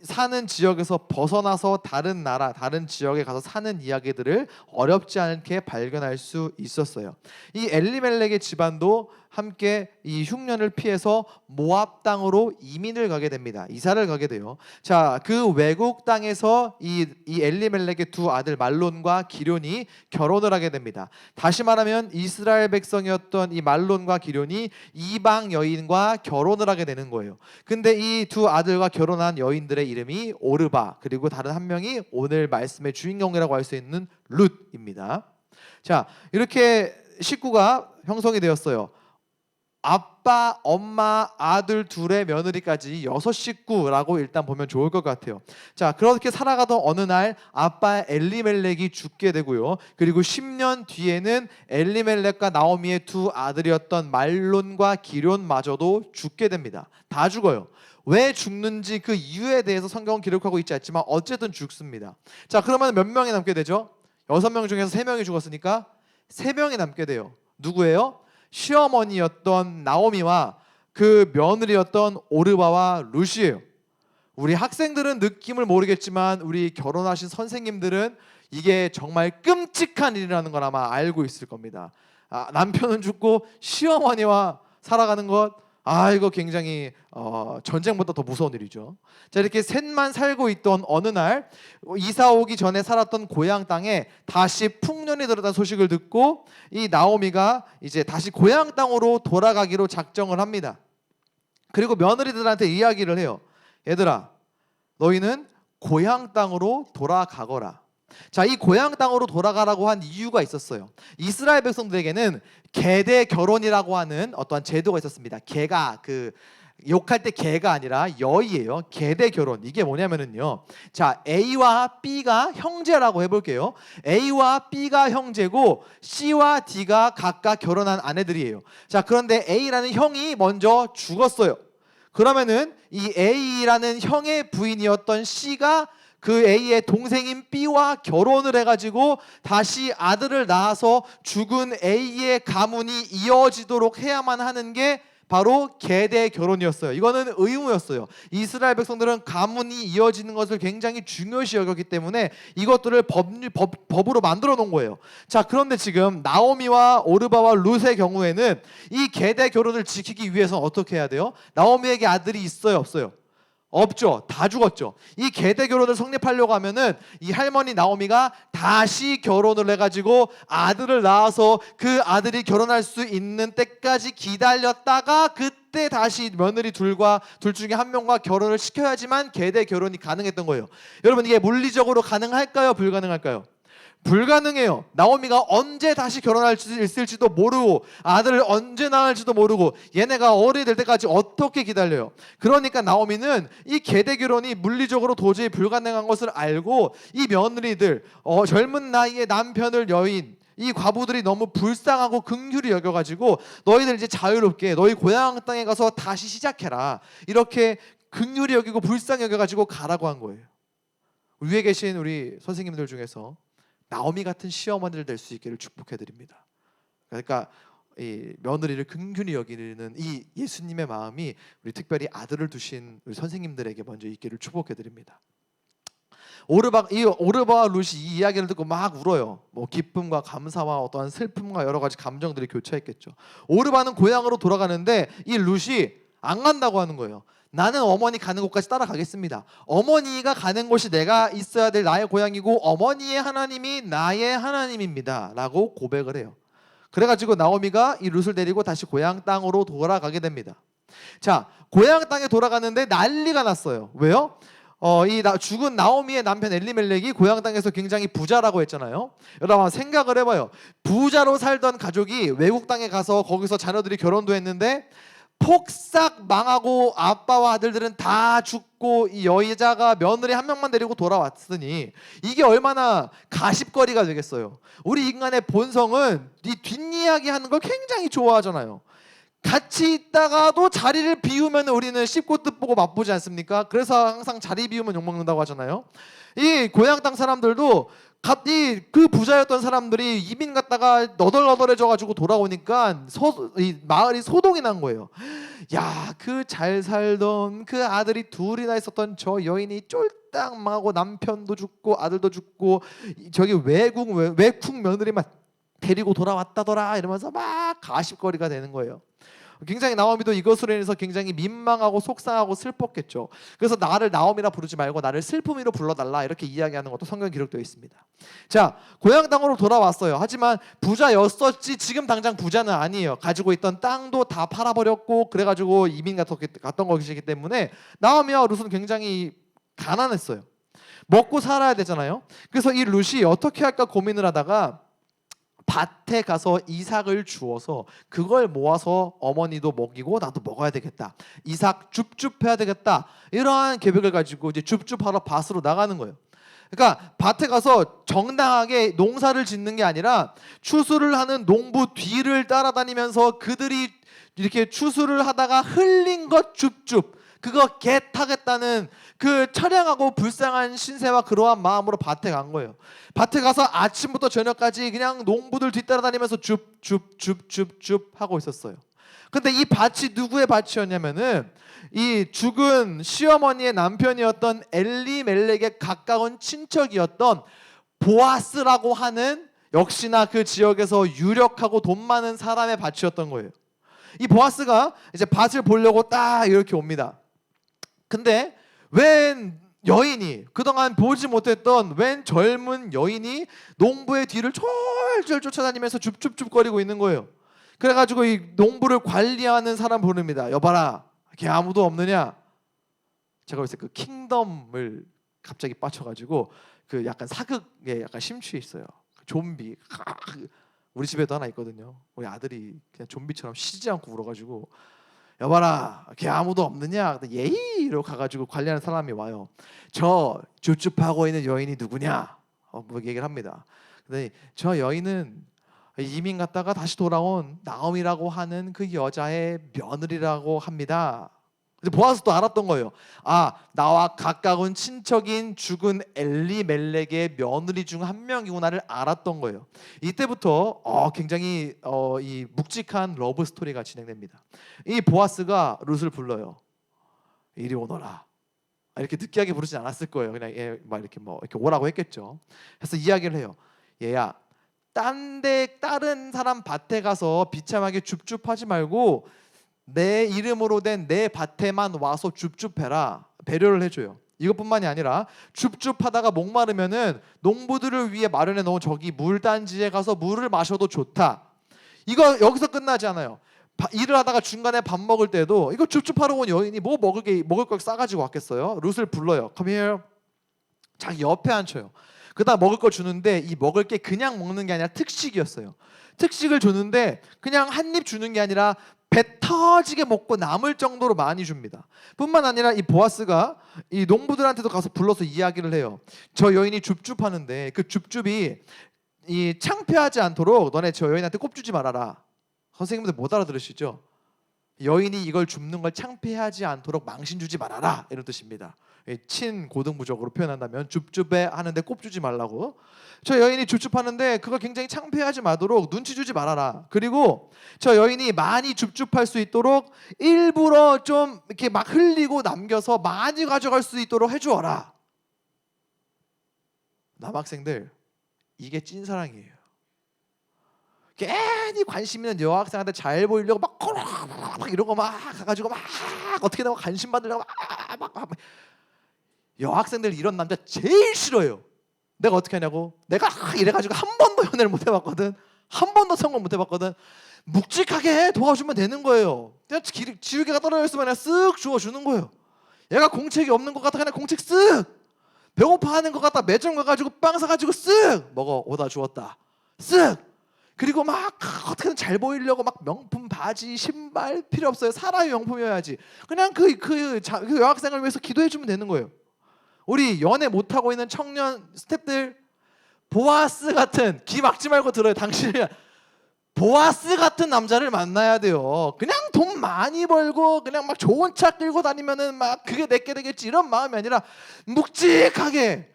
사는 지역에서 벗어나서 다른 나라, 다른 지역에 가서 사는 이야기들을 어렵지 않게 발견할 수 있었어요. 이 엘리멜렉의 집안도 함께 이 흉년을 피해서 모압 땅으로 이민을 가게 됩니다. 이사를 가게 돼요. 자, 그 외국 땅에서 이 엘리멜렉의 두 아들 말론과 기럨이 결혼을 하게 됩니다. 다시 말하면 이스라엘 백성이었던 이 말론과 기럨이 이방 여인과 결혼을 하게 되는 거예요. 근데 이 두 아들과 결혼한 여인들의 이름이 오르바, 그리고 다른 한 명이 오늘 말씀의 주인공이라고 할 수 있는 룻입니다. 자, 이렇게 식구가 형성이 되었어요. 아빠, 엄마, 아들 둘의 며느리까지 6식구라고 일단 보면 좋을 것 같아요. 자, 그렇게 살아가던 어느 날 아빠 엘리멜렉이 죽게 되고요. 그리고 10년 뒤에는 엘리멜렉과 나오미의 두 아들이었던 말론과 기럨마저도 죽게 됩니다. 다 죽어요. 왜 죽는지 그 이유에 대해서 성경은 기록하고 있지 않지만 어쨌든 죽습니다. 자, 그러면 몇 명이 남게 되죠? 6명 중에서 3명이 죽었으니까 3명이 남게 돼요. 누구예요? 시어머니였던 나오미와 그 며느리였던 오르바와 룻이에요. 우리 학생들은 느낌을 모르겠지만 우리 결혼하신 선생님들은 이게 정말 끔찍한 일이라는 걸 아마 알고 있을 겁니다. 남편은 죽고 시어머니와 살아가는 것, 이거 굉장히 전쟁보다 더 무서운 일이죠. 자, 이렇게 셋만 살고 있던 어느 날 이사 오기 전에 살았던 고향 땅에 다시 풍년이 들었다는 소식을 듣고 이 나오미가 이제 다시 고향 땅으로 돌아가기로 작정을 합니다. 그리고 며느리들한테 이야기를 해요. 얘들아, 너희는 고향 땅으로 돌아가거라. 자, 이 고향 땅으로 돌아가라고 한 이유가 있었어요. 이스라엘 백성들에게는 계대 결혼이라고 하는 어떠한 제도가 있었습니다. 계가 욕할 때 개가 아니라 여이예요. 계대 결혼. 이게 뭐냐면은요. 자, A와 B가 형제라고 해볼게요. A와 B가 형제고 C와 D가 각각 결혼한 아내들이에요. 자, 그런데 A라는 형이 먼저 죽었어요. 그러면은 이 A라는 형의 부인이었던 C가 그 A의 동생인 B와 결혼을 해가지고 다시 아들을 낳아서 죽은 A의 가문이 이어지도록 해야만 하는 게 바로 계대 결혼이었어요. 이거는 의무였어요. 이스라엘 백성들은 가문이 이어지는 것을 굉장히 중요시 여겼기 때문에 이것들을 법으로 만들어 놓은 거예요. 자, 그런데 지금 나오미와 오르바와 룻의 경우에는 이 계대 결혼을 지키기 위해서는 어떻게 해야 돼요? 나오미에게 아들이 있어요, 없어요? 없죠. 다 죽었죠. 이 계대 결혼을 성립하려고 하면은 이 할머니 나오미가 다시 결혼을 해가지고 아들을 낳아서 그 아들이 결혼할 수 있는 때까지 기다렸다가 그때 다시 며느리 둘 중에 한 명과 결혼을 시켜야지만 계대 결혼이 가능했던 거예요. 여러분, 이게 물리적으로 가능할까요? 불가능할까요? 불가능해요. 나오미가 언제 다시 결혼할 수 있을지도 모르고 아들을 언제 낳을지도 모르고 얘네가 어른이 될 때까지 어떻게 기다려요. 그러니까 나오미는 이 계대 결혼이 물리적으로 도저히 불가능한 것을 알고 이 며느리들, 젊은 나이에 남편을 여인, 이 과부들이 너무 불쌍하고 긍휼히 여겨가지고 너희들 이제 자유롭게 너희 고향 땅에 가서 다시 시작해라, 이렇게 긍휼히 여기고 불쌍히 여겨가지고 가라고 한 거예요. 위에 계신 우리 선생님들 중에서 나오미 같은 시어머니를 될 수 있기를 축복해드립니다. 그러니까 이 며느리를 긍휼히 여기는 이 예수님의 마음이 우리 특별히 아들을 두신 우리 선생님들에게 먼저 있기를 축복해드립니다. 오르바와 룻이 이 이야기를 듣고 막 울어요. 뭐 기쁨과 감사와 어떠한 슬픔과 여러 가지 감정들이 교차했겠죠. 오르바는 고향으로 돌아가는데 이 룻이 안 간다고 하는 거예요. 나는 어머니 가는 곳까지 따라가겠습니다. 어머니가 가는 곳이 내가 있어야 될 나의 고향이고 어머니의 하나님이 나의 하나님입니다 라고 고백을 해요. 그래가지고 나오미가 이 룻을 데리고 다시 고향 땅으로 돌아가게 됩니다. 자, 고향 땅에 돌아가는데 난리가 났어요. 왜요? 죽은 나오미의 남편 엘리멜렉이 고향 땅에서 굉장히 부자라고 했잖아요. 여러분 생각을 해봐요. 부자로 살던 가족이 외국 땅에 가서 거기서 자녀들이 결혼도 했는데 폭삭 망하고 아빠와 아들들은 다 죽고 이 여자가 며느리 한 명만 데리고 돌아왔으니 이게 얼마나 가십거리가 되겠어요. 우리 인간의 본성은 이 뒷이야기 하는 걸 굉장히 좋아하잖아요. 같이 있다가도 자리를 비우면 우리는 씹고 뜯보고 맛보지 않습니까? 그래서 항상 자리 비우면 욕먹는다고 하잖아요. 이 고향 땅 사람들도 그 부자였던 사람들이 이민 갔다가 너덜너덜해져가지고 돌아오니까 이 마을이 소동이 난 거예요. 야, 그 잘 살던 그 아들이 둘이나 있었던 저 여인이 쫄딱 망하고 남편도 죽고 아들도 죽고 저기 외국 며느리만 데리고 돌아왔다더라 이러면서 막 가십거리가 되는 거예요. 굉장히 나오미도 이것으로 인해서 굉장히 민망하고 속상하고 슬펐겠죠. 그래서 나를 나오미라 부르지 말고 나를 슬픔이로 불러달라 이렇게 이야기하는 것도 성경에 기록되어 있습니다. 자, 고향 땅으로 돌아왔어요. 하지만 부자였었지 지금 당장 부자는 아니에요. 가지고 있던 땅도 다 팔아버렸고 그래가지고 이민 갔던 것이기 때문에 나오미와 룻은 굉장히 가난했어요. 먹고 살아야 되잖아요. 그래서 이 룻이 어떻게 할까 고민을 하다가 밭에 가서 이삭을 주워서 그걸 모아서 어머니도 먹이고 나도 먹어야 되겠다. 이삭 줍줍해야 되겠다. 이러한 계획을 가지고 이제 줍줍하러 밭으로 나가는 거예요. 그러니까 밭에 가서 정당하게 농사를 짓는 게 아니라 추수를 하는 농부 뒤를 따라다니면서 그들이 이렇게 추수를 하다가 흘린 것 줍줍, 그거 타겠다는 그 처량하고 불쌍한 신세와 그러한 마음으로 밭에 간 거예요. 밭에 가서 아침부터 저녁까지 그냥 농부들 뒤따라다니면서 줍 하고 있었어요. 근데 이 밭이 누구의 밭이었냐면은 이 죽은 시어머니의 남편이었던 엘리멜렉의 가까운 친척이었던 보아스라고 하는 역시나 그 지역에서 유력하고 돈 많은 사람의 밭이었던 거예요. 이 보아스가 이제 밭을 보려고 딱 이렇게 옵니다. 근데 웬 여인이, 그동안 보지 못했던 웬 젊은 여인이 농부의 뒤를 졸졸 쫓아다니면서 줍줍줍거리고 있는 거예요. 그래가지고 이 농부를 관리하는 사람 부릅니다. 여봐라, 걔 아무도 없느냐? 제가 요새 그 킹덤을 갑자기 빠쳐가지고 그 약간 사극에 약간 심취해 있어요. 좀비. 우리 집에도 하나 있거든요. 우리 아들이 그냥 좀비처럼 쉬지 않고 울어가지고 여봐라, 걔 아무도 없느냐? 예의로 가가지고 관리하는 사람이 와요. 저 줍줍하고 있는 여인이 누구냐? 뭐 얘기를 합니다. 근데 저 여인은 이민 갔다가 다시 돌아온 나옴이라고 하는 그 여자의 며느리라고 합니다. 근데 보아스도 알았던 거예요. 아, 나와 가까운 친척인 죽은 엘리멜렉의 며느리 중 한 명이구나를 알았던 거예요. 이때부터 굉장히 이 묵직한 러브 스토리가 진행됩니다. 이 보아스가 룻을 불러요. 이리 오너라. 이렇게 느끼하게 부르진 않았을 거예요. 그냥 얘 막 이렇게 오라고 했겠죠. 그래서 이야기를 해요. 얘야, 다른 사람 밭에 가서 비참하게 줍줍하지 말고 내 이름으로 된 내 밭에만 와서 줍줍해라. 배려를 해줘요. 이것뿐만이 아니라 줍줍하다가 목마르면은 농부들을 위해 마련해 놓은 저기 물단지에 가서 물을 마셔도 좋다. 이거 여기서 끝나지 않아요. 일을 하다가 중간에 밥 먹을 때도 이거 줍줍하러 온 여인이 뭐 먹을 걸 싸가지고 왔겠어요. 룻을 불러요. Come here. 자기 옆에 앉혀요. 그다음 먹을 거 주는데 이 먹을 게 그냥 먹는 게 아니라 특식이었어요. 특식을 줬는데 그냥 한 입 주는 게 아니라 배 터지게 먹고 남을 정도로 많이 줍니다. 뿐만 아니라 이 보아스가 이 농부들한테도 가서 불러서 이야기를 해요. 저 여인이 줍줍하는데 그 줍줍이 이 창피하지 않도록 너네 저 여인한테 꼽주지 말아라. 선생님들 못 알아들으시죠? 여인이 이걸 줍는 걸 창피하지 않도록 망신 주지 말아라, 이런 뜻입니다. 친고등부적으로 표현한다면 줍줍해 하는데 꼽주지 말라고. 저 여인이 줍줍하는데 그걸 굉장히 창피하지 마도록 눈치 주지 말아라. 그리고 저 여인이 많이 줍줍할 수 있도록 일부러 좀 이렇게 막 흘리고 남겨서 많이 가져갈 수 있도록 해주어라. 남학생들, 이게 찐사랑이에요. 괜히 관심 있는 여학생한테 잘 보이려고 막 이런 거 막 가가지고 막 어떻게 내가 관심 받으려고 막 여학생들 이런 남자 제일 싫어요. 내가 어떻게 하냐고? 내가 이래가지고 한 번도 연애를 못 해봤거든. 한 번도 성공 못 해봤거든. 묵직하게 도와주면 되는 거예요. 그냥 지우개가 떨어져 있으면 그냥 쓱 주워주는 거예요. 얘가 공책이 없는 것 같아 그냥 공책 쓱. 배고파하는 것 같다 매점 가가지고 빵 사가지고 쓱 먹어. 오다 주웠다 쓱. 그리고 막 어떻게든 잘 보이려고 막 명품 바지 신발 필요 없어요. 사람이 명품이어야지. 그냥 그 여학생을 위해서 기도해주면 되는 거예요. 우리 연애 못하고 있는 청년 스태프들, 보아스 같은, 귀 막지 말고 들어요. 당신이 보아스 같은 남자를 만나야 돼요. 그냥 돈 많이 벌고 그냥 막 좋은 차 끌고 다니면은 막 그게 내게 되겠지 이런 마음이 아니라 묵직하게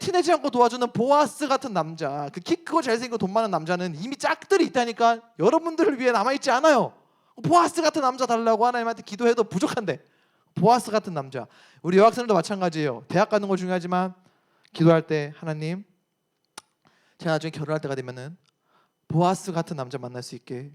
티내지 않고 도와주는 보아스 같은 남자. 그 키 크고 잘생기고 돈 많은 남자는 이미 짝들이 있다니까. 여러분들을 위해 남아있지 않아요. 보아스 같은 남자 달라고 하나님한테 기도해도 부족한데 보아스 같은 남자. 우리 여학생들도 마찬가지예요. 대학 가는 거 중요하지만 기도할 때 하나님, 제가 나중에 결혼할 때가 되면은 보아스 같은 남자 만날 수 있게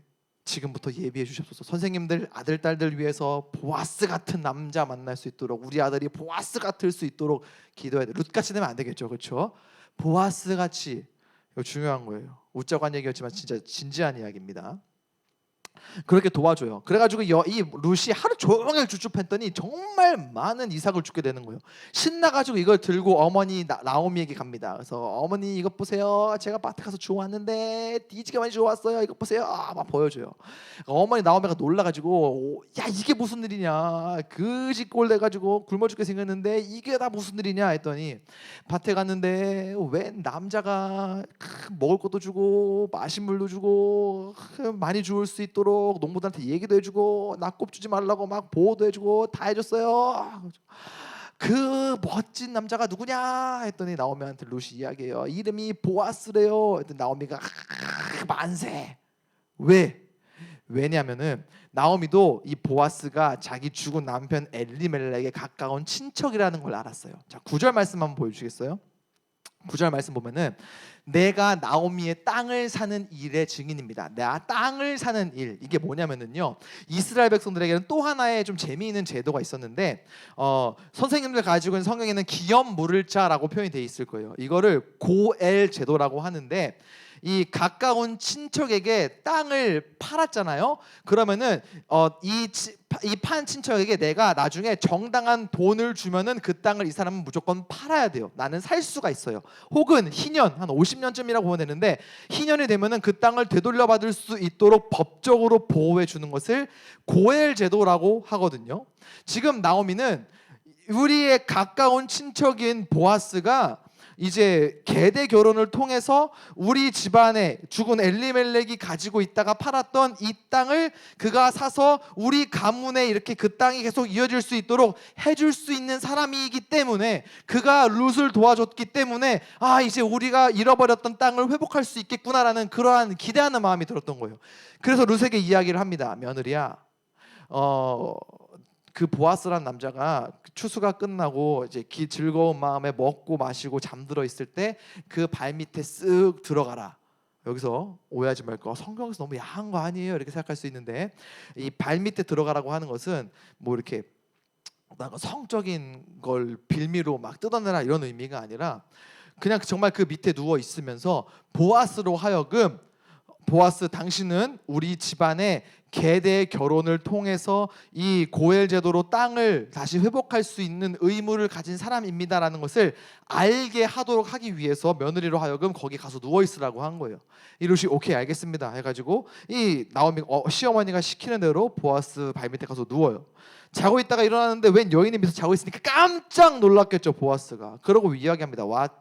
지금부터 예비해 주시옵소서. 선생님들 아들 딸들 위해서 보아스 같은 남자 만날 수 있도록, 우리 아들이 보아스 같을 수 있도록 기도해야 돼. 룻같이 되면 안 되겠죠, 그렇죠? 보아스 같이. 이거 중요한 거예요. 웃자고 한 얘기였지만 진짜 진지한 이야기입니다. 그렇게 도와줘요. 그래가지고 이 룻이 하루 종일 줍줍했더니 정말 많은 이삭을 주게 되는 거예요. 신나가지고 이걸 들고 어머니 나오미에게 갑니다. 그래서 어머니 이것 보세요. 제가 밭에 가서 주워왔는데 뒤지게 많이 주워왔어요. 이것 보세요. 막 보여줘요. 어머니 나오미가 놀라가지고 야 이게 무슨 일이냐. 그지꼴 돼가지고 굶어 죽게 생겼는데 이게 다 무슨 일이냐 했더니 밭에 갔는데 웬 남자가 먹을 것도 주고 마신 물도 주고 많이 주울 수 있도록 있도록 농부들한테 얘기도 해주고 낙곱 주지 말라고 막 보호도 해주고 다 해줬어요. 그 멋진 남자가 누구냐 했더니 나오미한테 룻이 이야기해요. 이름이 보아스래요. 했더니 나오미가 만세. 왜냐면은 나오미도 이 보아스가 자기 죽은 남편 엘리멜렉에 가까운 친척이라는 걸 알았어요. 자, 9절 말씀 한번 보여주시겠어요? 9절 말씀 보면은 내가 나오미의 땅을 사는 일의 증인입니다. 내가 땅을 사는 일, 이게 뭐냐면은요, 이스라엘 백성들에게는 또 하나의 좀 재미있는 제도가 있었는데 선생님들 가지고 있는 성경에는 기업 물을 자라고 표현이 돼 있을 거예요. 이거를 고엘 제도라고 하는데 이 가까운 친척에게 땅을 팔았잖아요. 그러면은 이 판 친척에게 내가 나중에 정당한 돈을 주면은 그 땅을 이 사람은 무조건 팔아야 돼요. 나는 살 수가 있어요. 혹은 희년, 한 50년쯤이라고 보면 되는데 희년이 되면은 그 땅을 되돌려받을 수 있도록 법적으로 보호해 주는 것을 고엘 제도라고 하거든요. 지금 나오미는 우리의 가까운 친척인 보아스가 이제 계대 결혼을 통해서 우리 집안에 죽은 엘리멜렉이 가지고 있다가 팔았던 이 땅을 그가 사서 우리 가문에 이렇게 그 땅이 계속 이어질 수 있도록 해줄 수 있는 사람이기 때문에, 그가 룻을 도와줬기 때문에 이제 우리가 잃어버렸던 땅을 회복할 수 있겠구나라는 그러한 기대하는 마음이 들었던 거예요. 그래서 룻에게 이야기를 합니다. 며느리야, 그 보아스란 남자가 추수가 끝나고 이제 즐거운 마음에 먹고 마시고 잠들어 있을 때 그 발밑에 쓱 들어가라. 여기서 오해하지 말고 성경에서 너무 야한 거 아니에요? 이렇게 생각할 수 있는데, 이 발밑에 들어가라고 하는 것은 뭐 이렇게 성적인 걸 빌미로 막 뜯어내라 이런 의미가 아니라 그냥 정말 그 밑에 누워 있으면서 보아스로 하여금, 보아스, 당신은 우리 집안의 계대 결혼을 통해서 이 고엘 제도로 땅을 다시 회복할 수 있는 의무를 가진 사람입니다라는 것을 알게 하도록 하기 위해서 며느리로 하여금 거기 가서 누워 있으라고 한 거예요. 이루시 오케이 알겠습니다 해가지고 이 나오미 시어머니가 시키는 대로 보아스 발밑에 가서 누워요. 자고 있다가 일어나는데 웬 여인이 밑에서 자고 있으니까 깜짝 놀랐겠죠 보아스가. 그러고 이야기합니다. What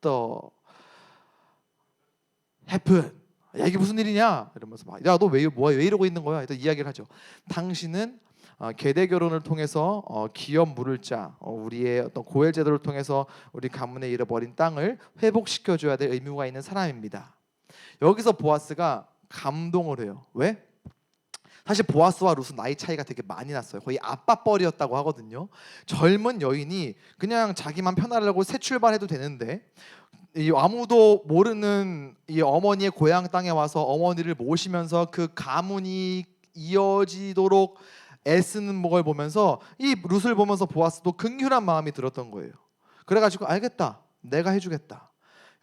the happen? 야, 이게 무슨 일이냐? 이러면서 막, 야, 너 왜 이러고 있는 거야? 일단 이야기를 하죠. 당신은 계대 결혼을 통해서 기업 물을 자, 우리의 어떤 고엘 제도를 통해서 우리 가문에 잃어버린 땅을 회복시켜 줘야 될 의무가 있는 사람입니다. 여기서 보아스가 감동을 해요. 왜? 사실 보아스와 룻은 나이 차이가 되게 많이 났어요. 거의 아빠뻘이었다고 하거든요. 젊은 여인이 그냥 자기만 편하려고 새 출발해도 되는데 이 아무도 모르는 이 어머니의 고향 땅에 와서 어머니를 모시면서 그 가문이 이어지도록 애쓰는 걸 보면서 이 룻을 보면서 보아스도 긍휼한 마음이 들었던 거예요. 그래가지고 알겠다, 내가 해주겠다.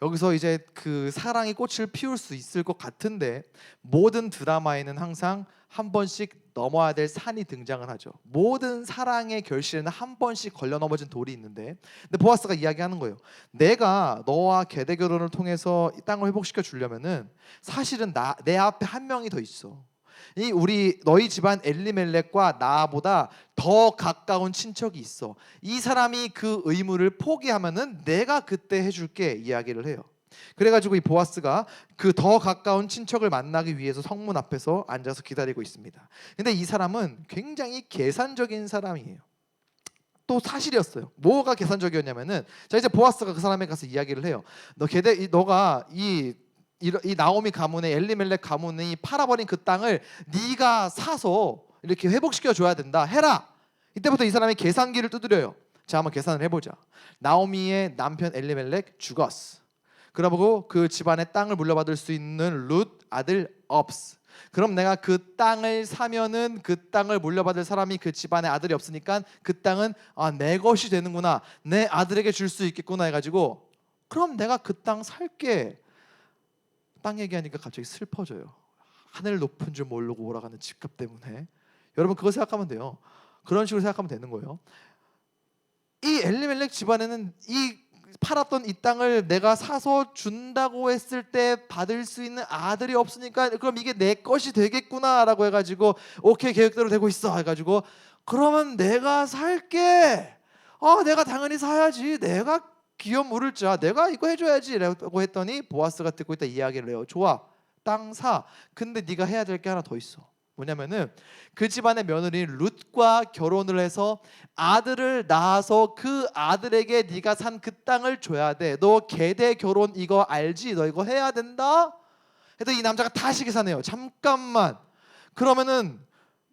여기서 이제 그 사랑이 꽃을 피울 수 있을 것 같은데, 모든 드라마에는 항상 한 번씩 넘어야 될 산이 등장을 하죠. 모든 사랑의 결실에는 한 번씩 걸려 넘어진 돌이 있는데, 근데 보아스가 이야기하는 거예요. 내가 너와 계대 결혼을 통해서 이 땅을 회복시켜 주려면은 사실은 내 앞에 한 명이 더 있어. 너희 집안 엘리멜렉과 나보다 더 가까운 친척이 있어. 이 사람이 그 의무를 포기하면은 내가 그때 해줄게 이야기를 해요. 그래가지고 이 보아스가 그 더 가까운 친척을 만나기 위해서 성문 앞에서 앉아서 기다리고 있습니다. 근데 이 사람은 굉장히 계산적인 사람이에요. 또 사실이었어요. 뭐가 계산적이었냐면은, 자, 이제 보아스가 그 사람에 가서 이야기를 해요. 너가 이 나오미 가문의 엘리멜렉 가문이 팔아버린 그 땅을 네가 사서 이렇게 회복시켜 줘야 된다. 해라. 이때부터 이 사람이 계산기를 두드려요. 자, 한번 계산을 해보자. 나오미의 남편 엘리멜렉 죽었어. 그러고 그 집안의 땅을 물려받을 수 있는 룻 아들 없어. 그럼 내가 그 땅을 사면은 그 땅을 물려받을 사람이 그 집안에 아들이 없으니까 그 땅은 내 것이 되는구나, 내 아들에게 줄 수 있겠구나 해가지고, 그럼 내가 그 땅 살게. 땅 얘기하니까 갑자기 슬퍼져요. 하늘 높은 줄 모르고 오라가는 집값 때문에. 여러분 그거 생각하면 돼요. 그런 식으로 생각하면 되는 거예요. 이 엘리멜렉 집안에는 이 팔았던 이 땅을 내가 사서 준다고 했을 때 받을 수 있는 아들이 없으니까 그럼 이게 내 것이 되겠구나라고 해가지고 오케이, 계획대로 되고 있어 해가지고, 그러면 내가 살게. 내가 당연히 사야지. 내가 기업 물을 자, 내가 이거 해줘야지 라고 했더니 보아스가 듣고 있다 이야기를 해요. 좋아, 땅 사. 근데 네가 해야 될 게 하나 더 있어. 뭐냐면은 그 집안의 며느리 룻과 결혼을 해서 아들을 낳아서 그 아들에게 네가 산 그 땅을 줘야 돼. 너 계대 결혼 이거 알지? 너 이거 해야 된다. 그래서 이 남자가 다시 계산해요. 잠깐만. 그러면은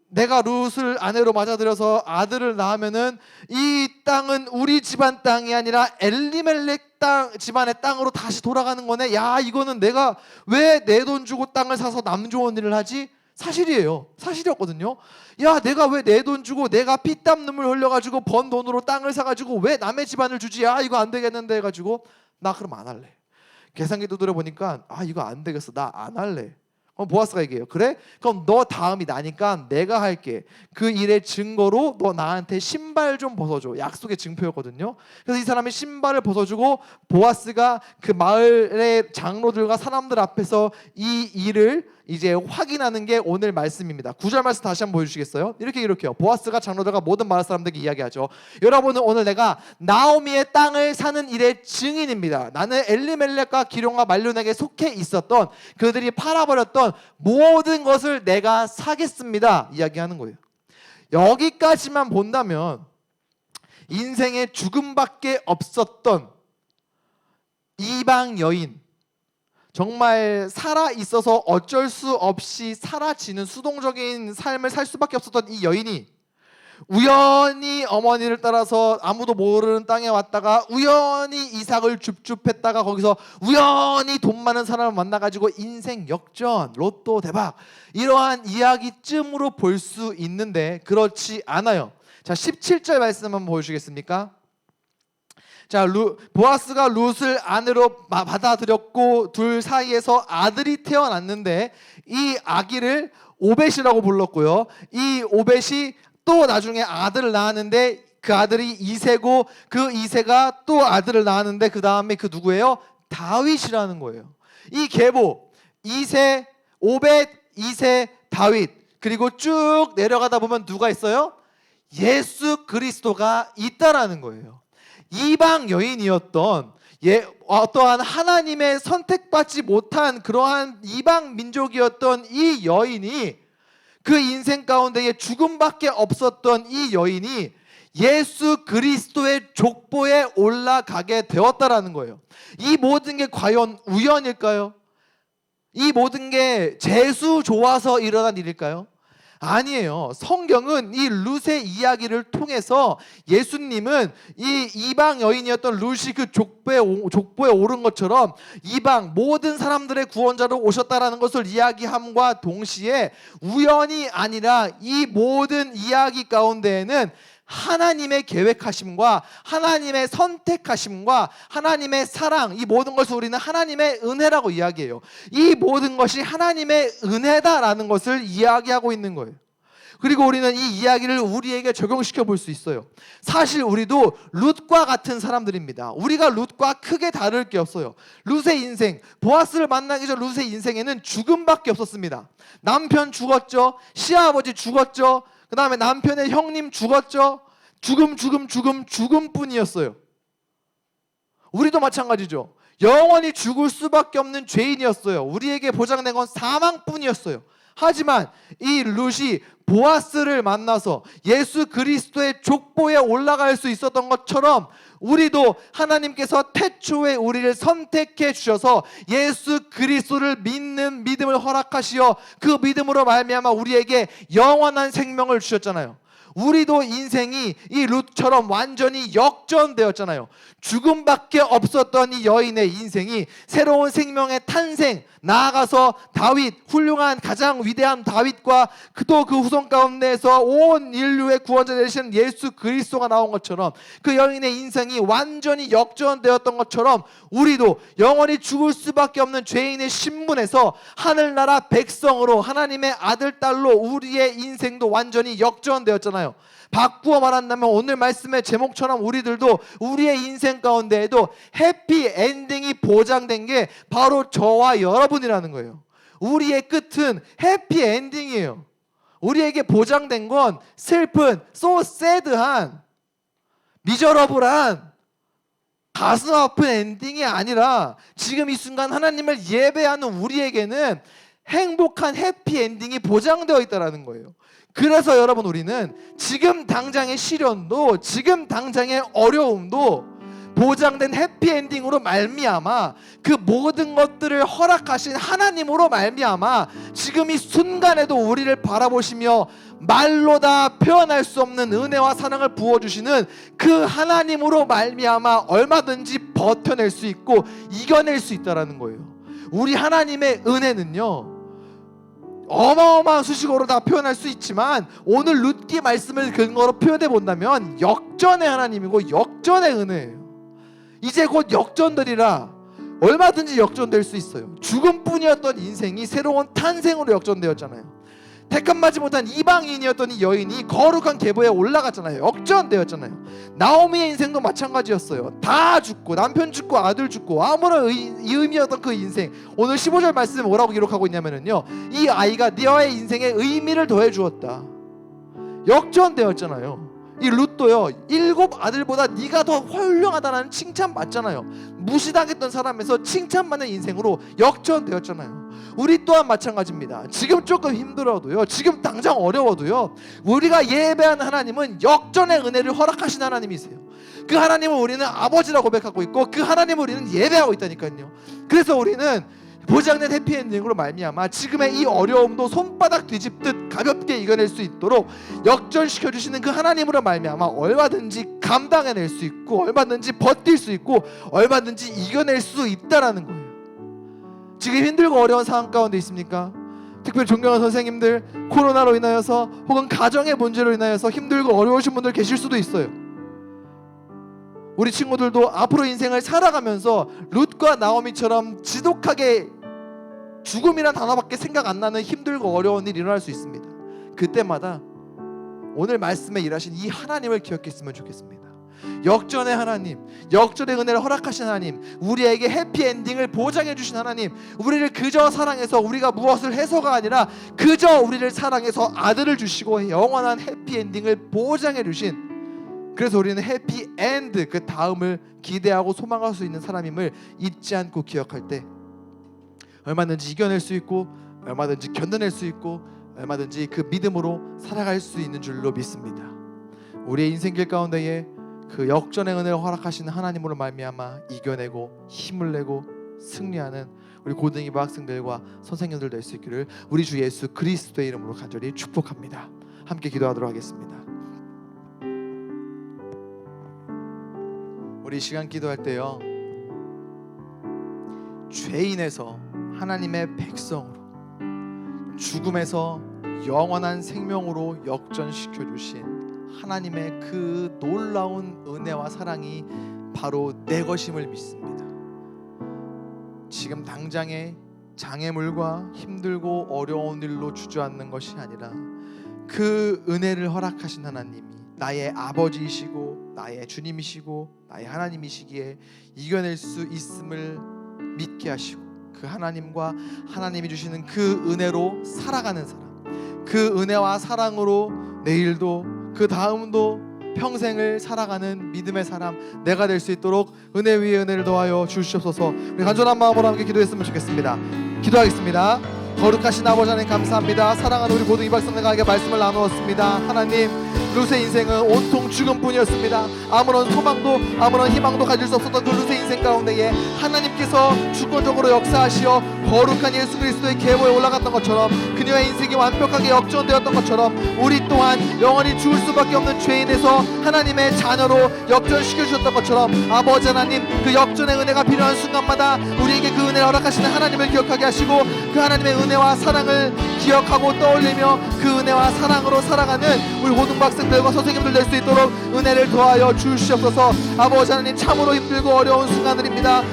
내가 룻을 아내로 맞아들여서 아들을 낳으면은 이 땅은 우리 집안 땅이 아니라 엘리멜렉 땅 집안의 땅으로 다시 돌아가는 거네. 야, 이거는 내가 왜 내 돈 주고 땅을 사서 남 좋은 일을 하지? 사실이에요. 사실이었거든요. 야, 내가 왜 내 돈 주고 내가 피땀 눈물 흘려가지고 번 돈으로 땅을 사가지고 왜 남의 집안을 주지? 야, 이거 안 되겠는데 해가지고 나 그럼 안 할래. 계산기 두드려 보니까 아, 이거 안 되겠어. 나 안 할래. 그럼 보아스가 얘기해요. 그래? 그럼 너 다음이 나니까 내가 할게. 그 일의 증거로 너 나한테 신발 좀 벗어줘. 약속의 증표였거든요. 그래서 이 사람이 신발을 벗어주고 보아스가 그 마을의 장로들과 사람들 앞에서 이 일을 이제 확인하는 게 오늘 말씀입니다. 9절 말씀 다시 한번 보여주시겠어요? 이렇게요. 보아스가 장로들과 모든 마을 사람들에게 이야기하죠. 여러분은 오늘 내가 나오미의 땅을 사는 일의 증인입니다. 나는 엘리멜렉과 기룡과 말론에게 속해 있었던 그들이 팔아버렸던 모든 것을 내가 사겠습니다. 이야기하는 거예요. 여기까지만 본다면 인생에 죽음밖에 없었던 이방 여인, 정말 살아 있어서 어쩔 수 없이 사라지는 수동적인 삶을 살 수밖에 없었던 이 여인이 우연히 어머니를 따라서 아무도 모르는 땅에 왔다가 우연히 이삭을 줍줍했다가 거기서 우연히 돈 많은 사람을 만나가지고 인생 역전, 로또 대박, 이러한 이야기쯤으로 볼 수 있는데 그렇지 않아요. 자, 17절 말씀 한번 보여주시겠습니까? 자, 보아스가 룻을 아내로 받아들였고 둘 사이에서 아들이 태어났는데 이 아기를 오벳이라고 불렀고요. 이 오벳이 또 나중에 아들을 낳았는데 그 아들이 이세고 그 이세가 또 아들을 낳았는데 그 다음에 그 누구예요? 다윗이라는 거예요. 이 계보 이세, 오벳, 이세, 다윗, 그리고 쭉 내려가다 보면 누가 있어요? 예수 그리스도가 있다라는 거예요. 이방 여인이었던 어떠한 하나님의 선택받지 못한 그러한 이방 민족이었던 이 여인이, 그 인생 가운데에 죽음밖에 없었던 이 여인이 예수 그리스도의 족보에 올라가게 되었다라는 거예요. 이 모든 게 과연 우연일까요? 이 모든 게 재수 좋아서 일어난 일일까요? 아니에요. 성경은 이 룻의 이야기를 통해서 예수님은 이 이방 여인이었던 룻이 그 족보에 오른 것처럼 이방 모든 사람들의 구원자로 오셨다라는 것을 이야기함과 동시에 우연이 아니라 이 모든 이야기 가운데에는 하나님의 계획하심과 하나님의 선택하심과 하나님의 사랑, 이 모든 것을 우리는 하나님의 은혜라고 이야기해요. 이 모든 것이 하나님의 은혜다라는 것을 이야기하고 있는 거예요. 그리고 우리는 이 이야기를 우리에게 적용시켜 볼 수 있어요. 사실 우리도 룻과 같은 사람들입니다. 우리가 룻과 크게 다를 게 없어요. 룻의 인생, 보아스를 만나기 전 룻의 인생에는 죽음밖에 없었습니다. 남편 죽었죠. 시아버지 죽었죠. 그 다음에 남편의 형님 죽었죠. 죽음뿐이었어요. 우리도 마찬가지죠. 영원히 죽을 수밖에 없는 죄인이었어요. 우리에게 보장된 건 사망뿐이었어요. 하지만 이 룻이 보아스를 만나서 예수 그리스도의 족보에 올라갈 수 있었던 것처럼 우리도 하나님께서 태초에 우리를 선택해 주셔서 예수 그리스도를 믿는 믿음을 허락하시어 그 믿음으로 말미암아 우리에게 영원한 생명을 주셨잖아요. 우리도 인생이 이 룻처럼 완전히 역전되었잖아요. 죽음밖에 없었던 이 여인의 인생이 새로운 생명의 탄생, 나아가서 다윗, 훌륭한 가장 위대한 다윗과 또 그 후손 가운데에서 온 인류의 구원자 되시는 예수 그리스도가 나온 것처럼 그 여인의 인생이 완전히 역전되었던 것처럼 우리도 영원히 죽을 수밖에 없는 죄인의 신분에서 하늘나라 백성으로 하나님의 아들, 딸로 우리의 인생도 완전히 역전되었잖아요. 바꾸어 말한다면 오늘 말씀의 제목처럼 우리들도 우리의 인생 가운데에도 해피 엔딩이 보장된 게 바로 저와 여러분이라는 거예요. 우리의 끝은 해피 엔딩이에요. 우리에게 보장된 건 슬픈, so sad한, 미저러블한 가슴 아픈 엔딩이 아니라 지금 이 순간 하나님을 예배하는 우리에게는 행복한 해피 엔딩이 보장되어 있다는 거예요. 그래서 여러분, 우리는 지금 당장의 시련도, 지금 당장의 어려움도 보장된 해피엔딩으로 말미암아, 그 모든 것들을 허락하신 하나님으로 말미암아 지금 이 순간에도 우리를 바라보시며 말로 다 표현할 수 없는 은혜와 사랑을 부어주시는 그 하나님으로 말미암아 얼마든지 버텨낼 수 있고 이겨낼 수 있다는 거예요. 우리 하나님의 은혜는요, 어마어마한 수식어로 다 표현할 수 있지만 오늘 룻기 말씀을 근거로 표현해 본다면 역전의 하나님이고 역전의 은혜예요. 이제 곧 역전되리라. 얼마든지 역전될 수 있어요. 죽음뿐이었던 인생이 새로운 탄생으로 역전되었잖아요. 택함받지 못한 이방인이었던 이 여인이 거룩한 계보에 올라갔잖아요. 역전되었잖아요. 나오미의 인생도 마찬가지였어요. 다 죽고, 남편 죽고, 아들 죽고, 아무런 의미였던 그 인생. 오늘 15절 말씀에 뭐라고 기록하고 있냐면요, 이 아이가 너의 인생에 의미를 더해 주었다. 역전되었잖아요. 이 룻도요, 7 아들보다 네가 더 훌륭하다는 칭찬 받잖아요. 무시당했던 사람에서 칭찬받는 인생으로 역전되었잖아요. 우리 또한 마찬가지입니다. 지금 조금 힘들어도요, 지금 당장 어려워도요, 우리가 예배하는 하나님은 역전의 은혜를 허락하신 하나님이세요. 그 하나님을 우리는 아버지라고 고백하고 있고 그 하나님을 우리는 예배하고 있다니까요. 그래서 우리는 보장된 해피엔딩으로 말미암아 지금의 이 어려움도 손바닥 뒤집듯 가볍게 이겨낼 수 있도록 역전시켜주시는 그 하나님으로 말미암아 얼마든지 감당해낼 수 있고 얼마든지 버틸 수 있고 얼마든지 이겨낼 수 있다라는 거예요. 지금 힘들고 어려운 상황 가운데 있습니까? 특별히 존경하는 선생님들, 코로나로 인하여서 혹은 가정의 문제로 인하여서 힘들고 어려우신 분들 계실 수도 있어요. 우리 친구들도 앞으로 인생을 살아가면서 룻과 나오미처럼 지독하게 죽음이란 단어밖에 생각 안 나는 힘들고 어려운 일이 일어날 수 있습니다. 그때마다 오늘 말씀에 일하신 이 하나님을 기억했으면 좋겠습니다. 역전의 하나님, 역전의 은혜를 허락하신 하나님, 우리에게 해피엔딩을 보장해 주신 하나님, 우리를 그저 사랑해서 우리가 무엇을 해서가 아니라 그저 우리를 사랑해서 아들을 주시고 영원한 해피엔딩을 보장해 주신, 그래서 우리는 해피엔드, 그 다음을 기대하고 소망할 수 있는 사람임을 잊지 않고 기억할 때 얼마든지 이겨낼 수 있고 얼마든지 견뎌낼 수 있고 얼마든지 그 믿음으로 살아갈 수 있는 줄로 믿습니다. 우리의 인생길 가운데에 그 역전의 은혜를 허락하시는 하나님으로 말미암아 이겨내고 힘을 내고 승리하는 우리 고등이부 학생들과 선생님들 될 수 있기를 우리 주 예수 그리스도의 이름으로 간절히 축복합니다. 함께 기도하도록 하겠습니다. 우리 시간 기도할 때요, 죄인에서 하나님의 백성으로, 죽음에서 영원한 생명으로 역전시켜 주신 하나님의 그 놀라운 은혜와 사랑이 바로 내 것임을 믿습니다. 지금 당장의 장애물과 힘들고 어려운 일로 주저앉는 것이 아니라 그 은혜를 허락하신 하나님이 나의 아버지이시고 나의 주님이시고 나의 하나님이시기에 이겨낼 수 있음을 믿게 하시고 그 하나님과 하나님이 주시는 그 은혜로 살아가는 사람, 그 은혜와 사랑으로 내일도 그 다음도 평생을 살아가는 믿음의 사람 내가 될 수 있도록 은혜 위에 은혜를 더하여 주시옵소서. 우리 간절한 마음으로 함께 기도했으면 좋겠습니다. 기도하겠습니다. 거룩하신 아버지 하나님 감사합니다. 사랑하는 우리 모든 이박성들에게 말씀을 나누었습니다. 하나님, 룻의 인생은 온통 죽음뿐이었습니다. 아무런 소망도 아무런 희망도 가질 수 없었던 그 룻의 인생 가운데에 하나님께서 주권적으로 역사하시어 거룩한 예수 그리스도의 계보에 올라갔던 것처럼 그녀의 인생이 완벽하게 역전되었던 것처럼 우리 또한 영원히 죽을 수밖에 없는 죄인에서 하나님의 자녀로 역전시켜 주셨던 것처럼 아버지 하나님, 그 역전의 은혜가 필요한 순간마다 우리에게 그 은혜를 허락하시는 하나님을 기억하게 하시고 그 하나님의 은혜와 사랑을 기억하고 떠올리며 그 은혜와 사랑으로 살아가는 우리 고등부 학생들과 선생님들 될 수 있도록 은혜를 더하여 주시옵소서. 아버지 하나님, 참으로 힘들고 어려운 순간들입니다.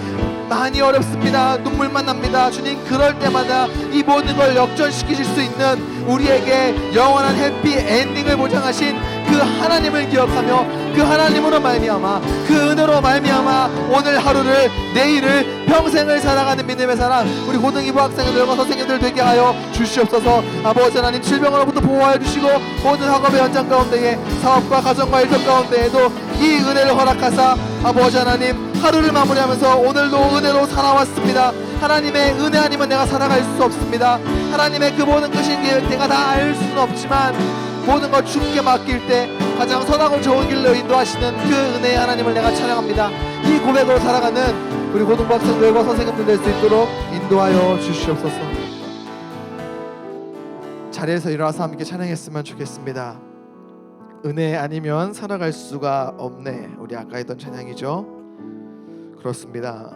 많이 어렵습니다. 눈물만 납니다. 주님, 그럴 때마다 이 모든 걸 역전시키실 수 있는 우리에게 영원한 해피 엔딩을 보장하신 그 하나님을 기억하며 그 하나님으로 말미암아 그 은혜로 말미암아 오늘 하루를 내일을 평생을 살아가는 믿음의 사람 우리 고등이부 학생들과 선생님들 되게 하여 주시옵소서. 아버지 하나님 질병으로부터 보호하여 주시고 모든 학업의 현장 가운데에 사업과 가정과 일터 가운데에도 이 은혜를 허락하사 아버지 하나님 하루를 마무리하면서 오늘도 은혜로 살아왔습니다. 하나님의 은혜 아니면 내가 살아갈 수 없습니다. 하나님의 그 모든 끝인 계획 내가 다 알 수는 없지만 모든 걸 주께 맡길 때 가장 선하고 좋은 길로 인도하시는 그 은혜의 하나님을 내가 찬양합니다. 이 고백으로 살아가는 우리 고등부 학생들과 선생님들 될 수 있도록 인도하여 주시옵소서. 자리에서 일어나서 함께 찬양했으면 좋겠습니다. 은혜 아니면 살아갈 수가 없네. 우리 아까 했던 찬양이죠. 그렇습니다.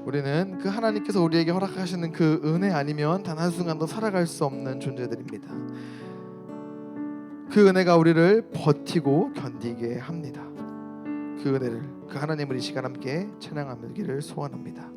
우리는 그 하나님께서 우리에게 허락하시는 그 은혜 아니면 단 한순간도 살아갈 수 없는 존재들입니다. 그 은혜가 우리를 버티고 견디게 합니다. 그 은혜를 그 하나님을 이 시간 함께 찬양하기를 소원합니다.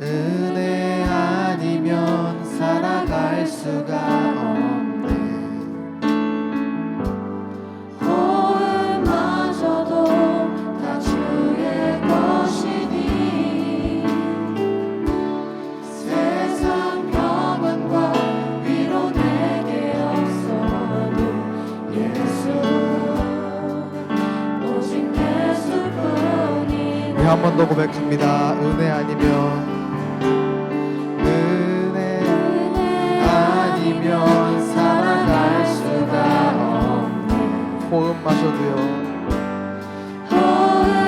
은혜 아니면 살아갈 수가 없네. 호흡마저도 다 주의 것이니 세상 평안과 위로 내게 없어도 예수 오직 예수뿐이네. 한 번 더 고백합니다. 은혜 아니면 살아갈 수가 없네. 호흡마저도요.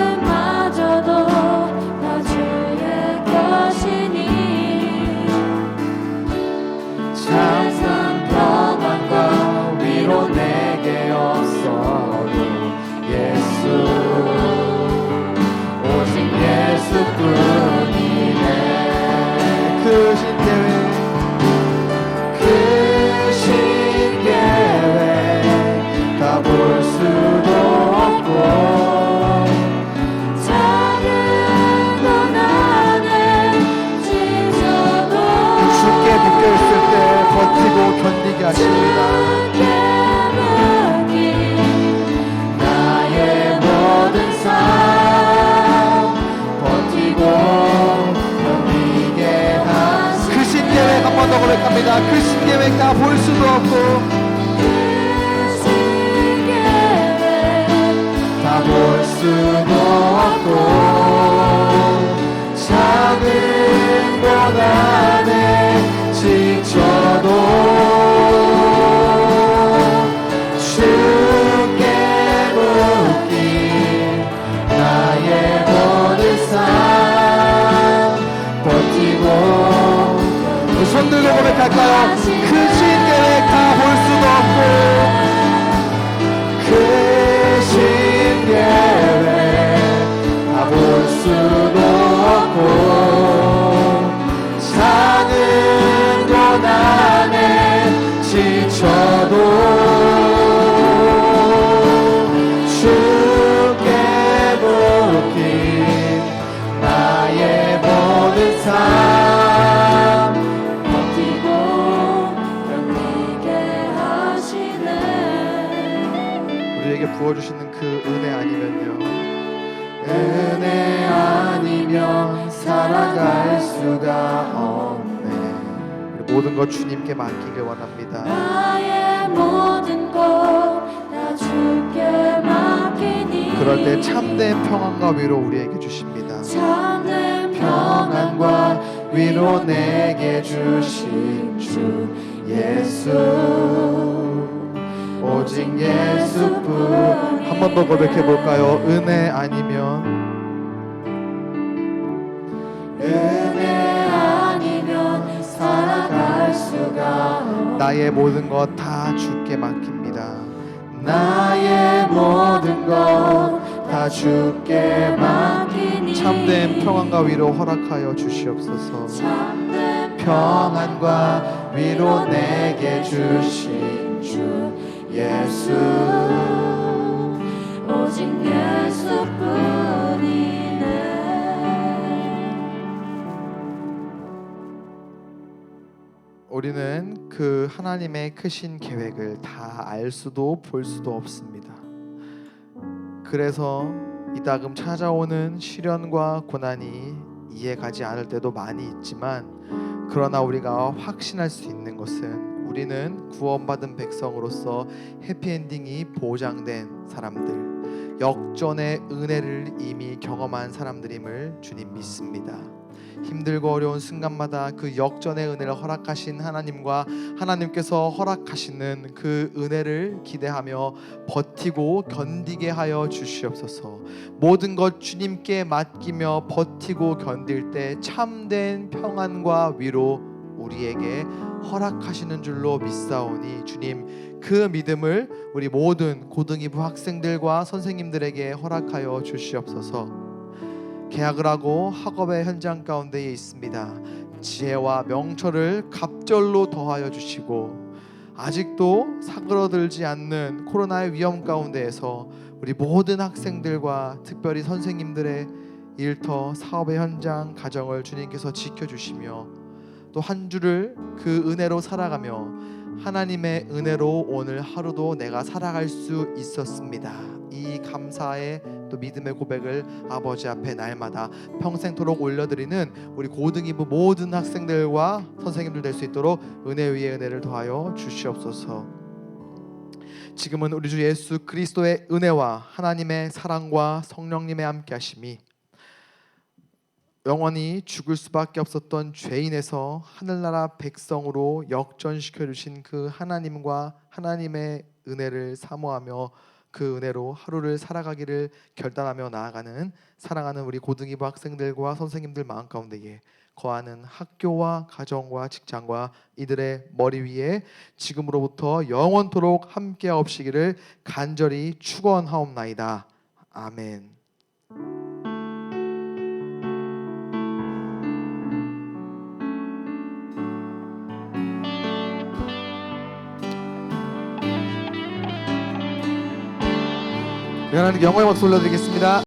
호흡마저도 다 주의 것이니 세상 평안과 위로 내게 없어도 예수 오직 예수뿐이네. 크신 계획 다 볼 수도 없고 작은 건 안에 지쳐도 주께 묶여있을 때 버티고 견디게 하십니다. 주께 맡긴 나의 모든 삶 버티고 견디게 하시 크신 계획 한 번 더 고백합니다. 크신 계획 다 볼 수도 없고 볼 수도 없고 작은 고난에 지쳐도 주께 묶인 나의 모든 삶 버티고 손 들고 고백할까요? 크신 계획 다 볼 수도 없고 크신 계획 다 볼 수도 없고 작은 고난에 지쳐도 주께 묶인 나의 모든 삶 버티고 견디게 하시네. 우리에게 부어주시는 그 은혜 아니면요 은혜 아니면 살아갈 수가 없네. 우리 모든 것 주님께 맡기길 원합니다. 나의 모든 것 다 주께 맡기니 그럴 때 참된 평안과 위로 우리에게 주십니다. 참된 평안과 위로 내게 주신 주 예수 오직 예수뿐. 한 번 더 고백해 볼까요? 은혜 아니면 살아갈 수가 없네. 나의 모든 것 다 주께 맡깁니다. 나의 모든 것 다 주께 맡기니 참된 평안과 위로 허락하여 주시옵소서. 참된 평안과 위로 내게 주신 주 예수 오직 예수뿐이네. 우리는 그 하나님의 크신 계획을 다 알 수도 볼 수도 없습니다. 그래서 이따금 찾아오는 시련과 고난이 이해가지 않을 때도 많이 있지만, 그러나 우리가 확신할 수 있는 것은 우리는 구원받은 백성으로서 해피엔딩이 보장된 사람들, 역전의 은혜를 이미 경험한 사람들임을 주님 믿습니다. 힘들고 어려운 순간마다 그 역전의 은혜를 허락하신 하나님과 하나님께서 허락하시는 그 은혜를 기대하며 버티고 견디게 하여 주시옵소서. 모든 것 주님께 맡기며 버티고 견딜 때 참된 평안과 위로 우리에게 허락하시는 줄로 믿사오니 주님, 그 믿음을 우리 모든 고등이부 학생들과 선생님들에게 허락하여 주시옵소서. 계약을 하고 학업의 현장 가운데에 있습니다. 지혜와 명철을 갑절로 더하여 주시고, 아직도 사그러들지 않는 코로나의 위험 가운데에서 우리 모든 학생들과 특별히 선생님들의 일터, 사업의 현장, 가정을 주님께서 지켜주시며 또 한 주를 그 은혜로 살아가며 하나님의 은혜로 오늘 하루도 내가 살아갈 수 있었습니다. 이 감사의 또 믿음의 고백을 아버지 앞에 날마다 평생토록 올려드리는 우리 고등이부 모든 학생들과 선생님들 될 수 있도록 은혜 위에 은혜를 더하여 주시옵소서. 지금은 우리 주 예수 그리스도의 은혜와 하나님의 사랑과 성령님의 함께하심이 영원히 죽을 수밖에 없었던 죄인에서 하늘나라 백성으로 역전시켜 주신 그 하나님과 하나님의 은혜를 사모하며 그 은혜로 하루를 살아가기를 결단하며 나아가는 사랑하는 우리 고등이부 학생들과 선생님들 마음 가운데에 거하는 학교와 가정과 직장과 이들의 머리 위에 지금으로부터 영원토록 함께 하옵시기를 간절히 축원하옵나이다. 아멘. 하나님께 영광의 박수 올려드리겠습니다.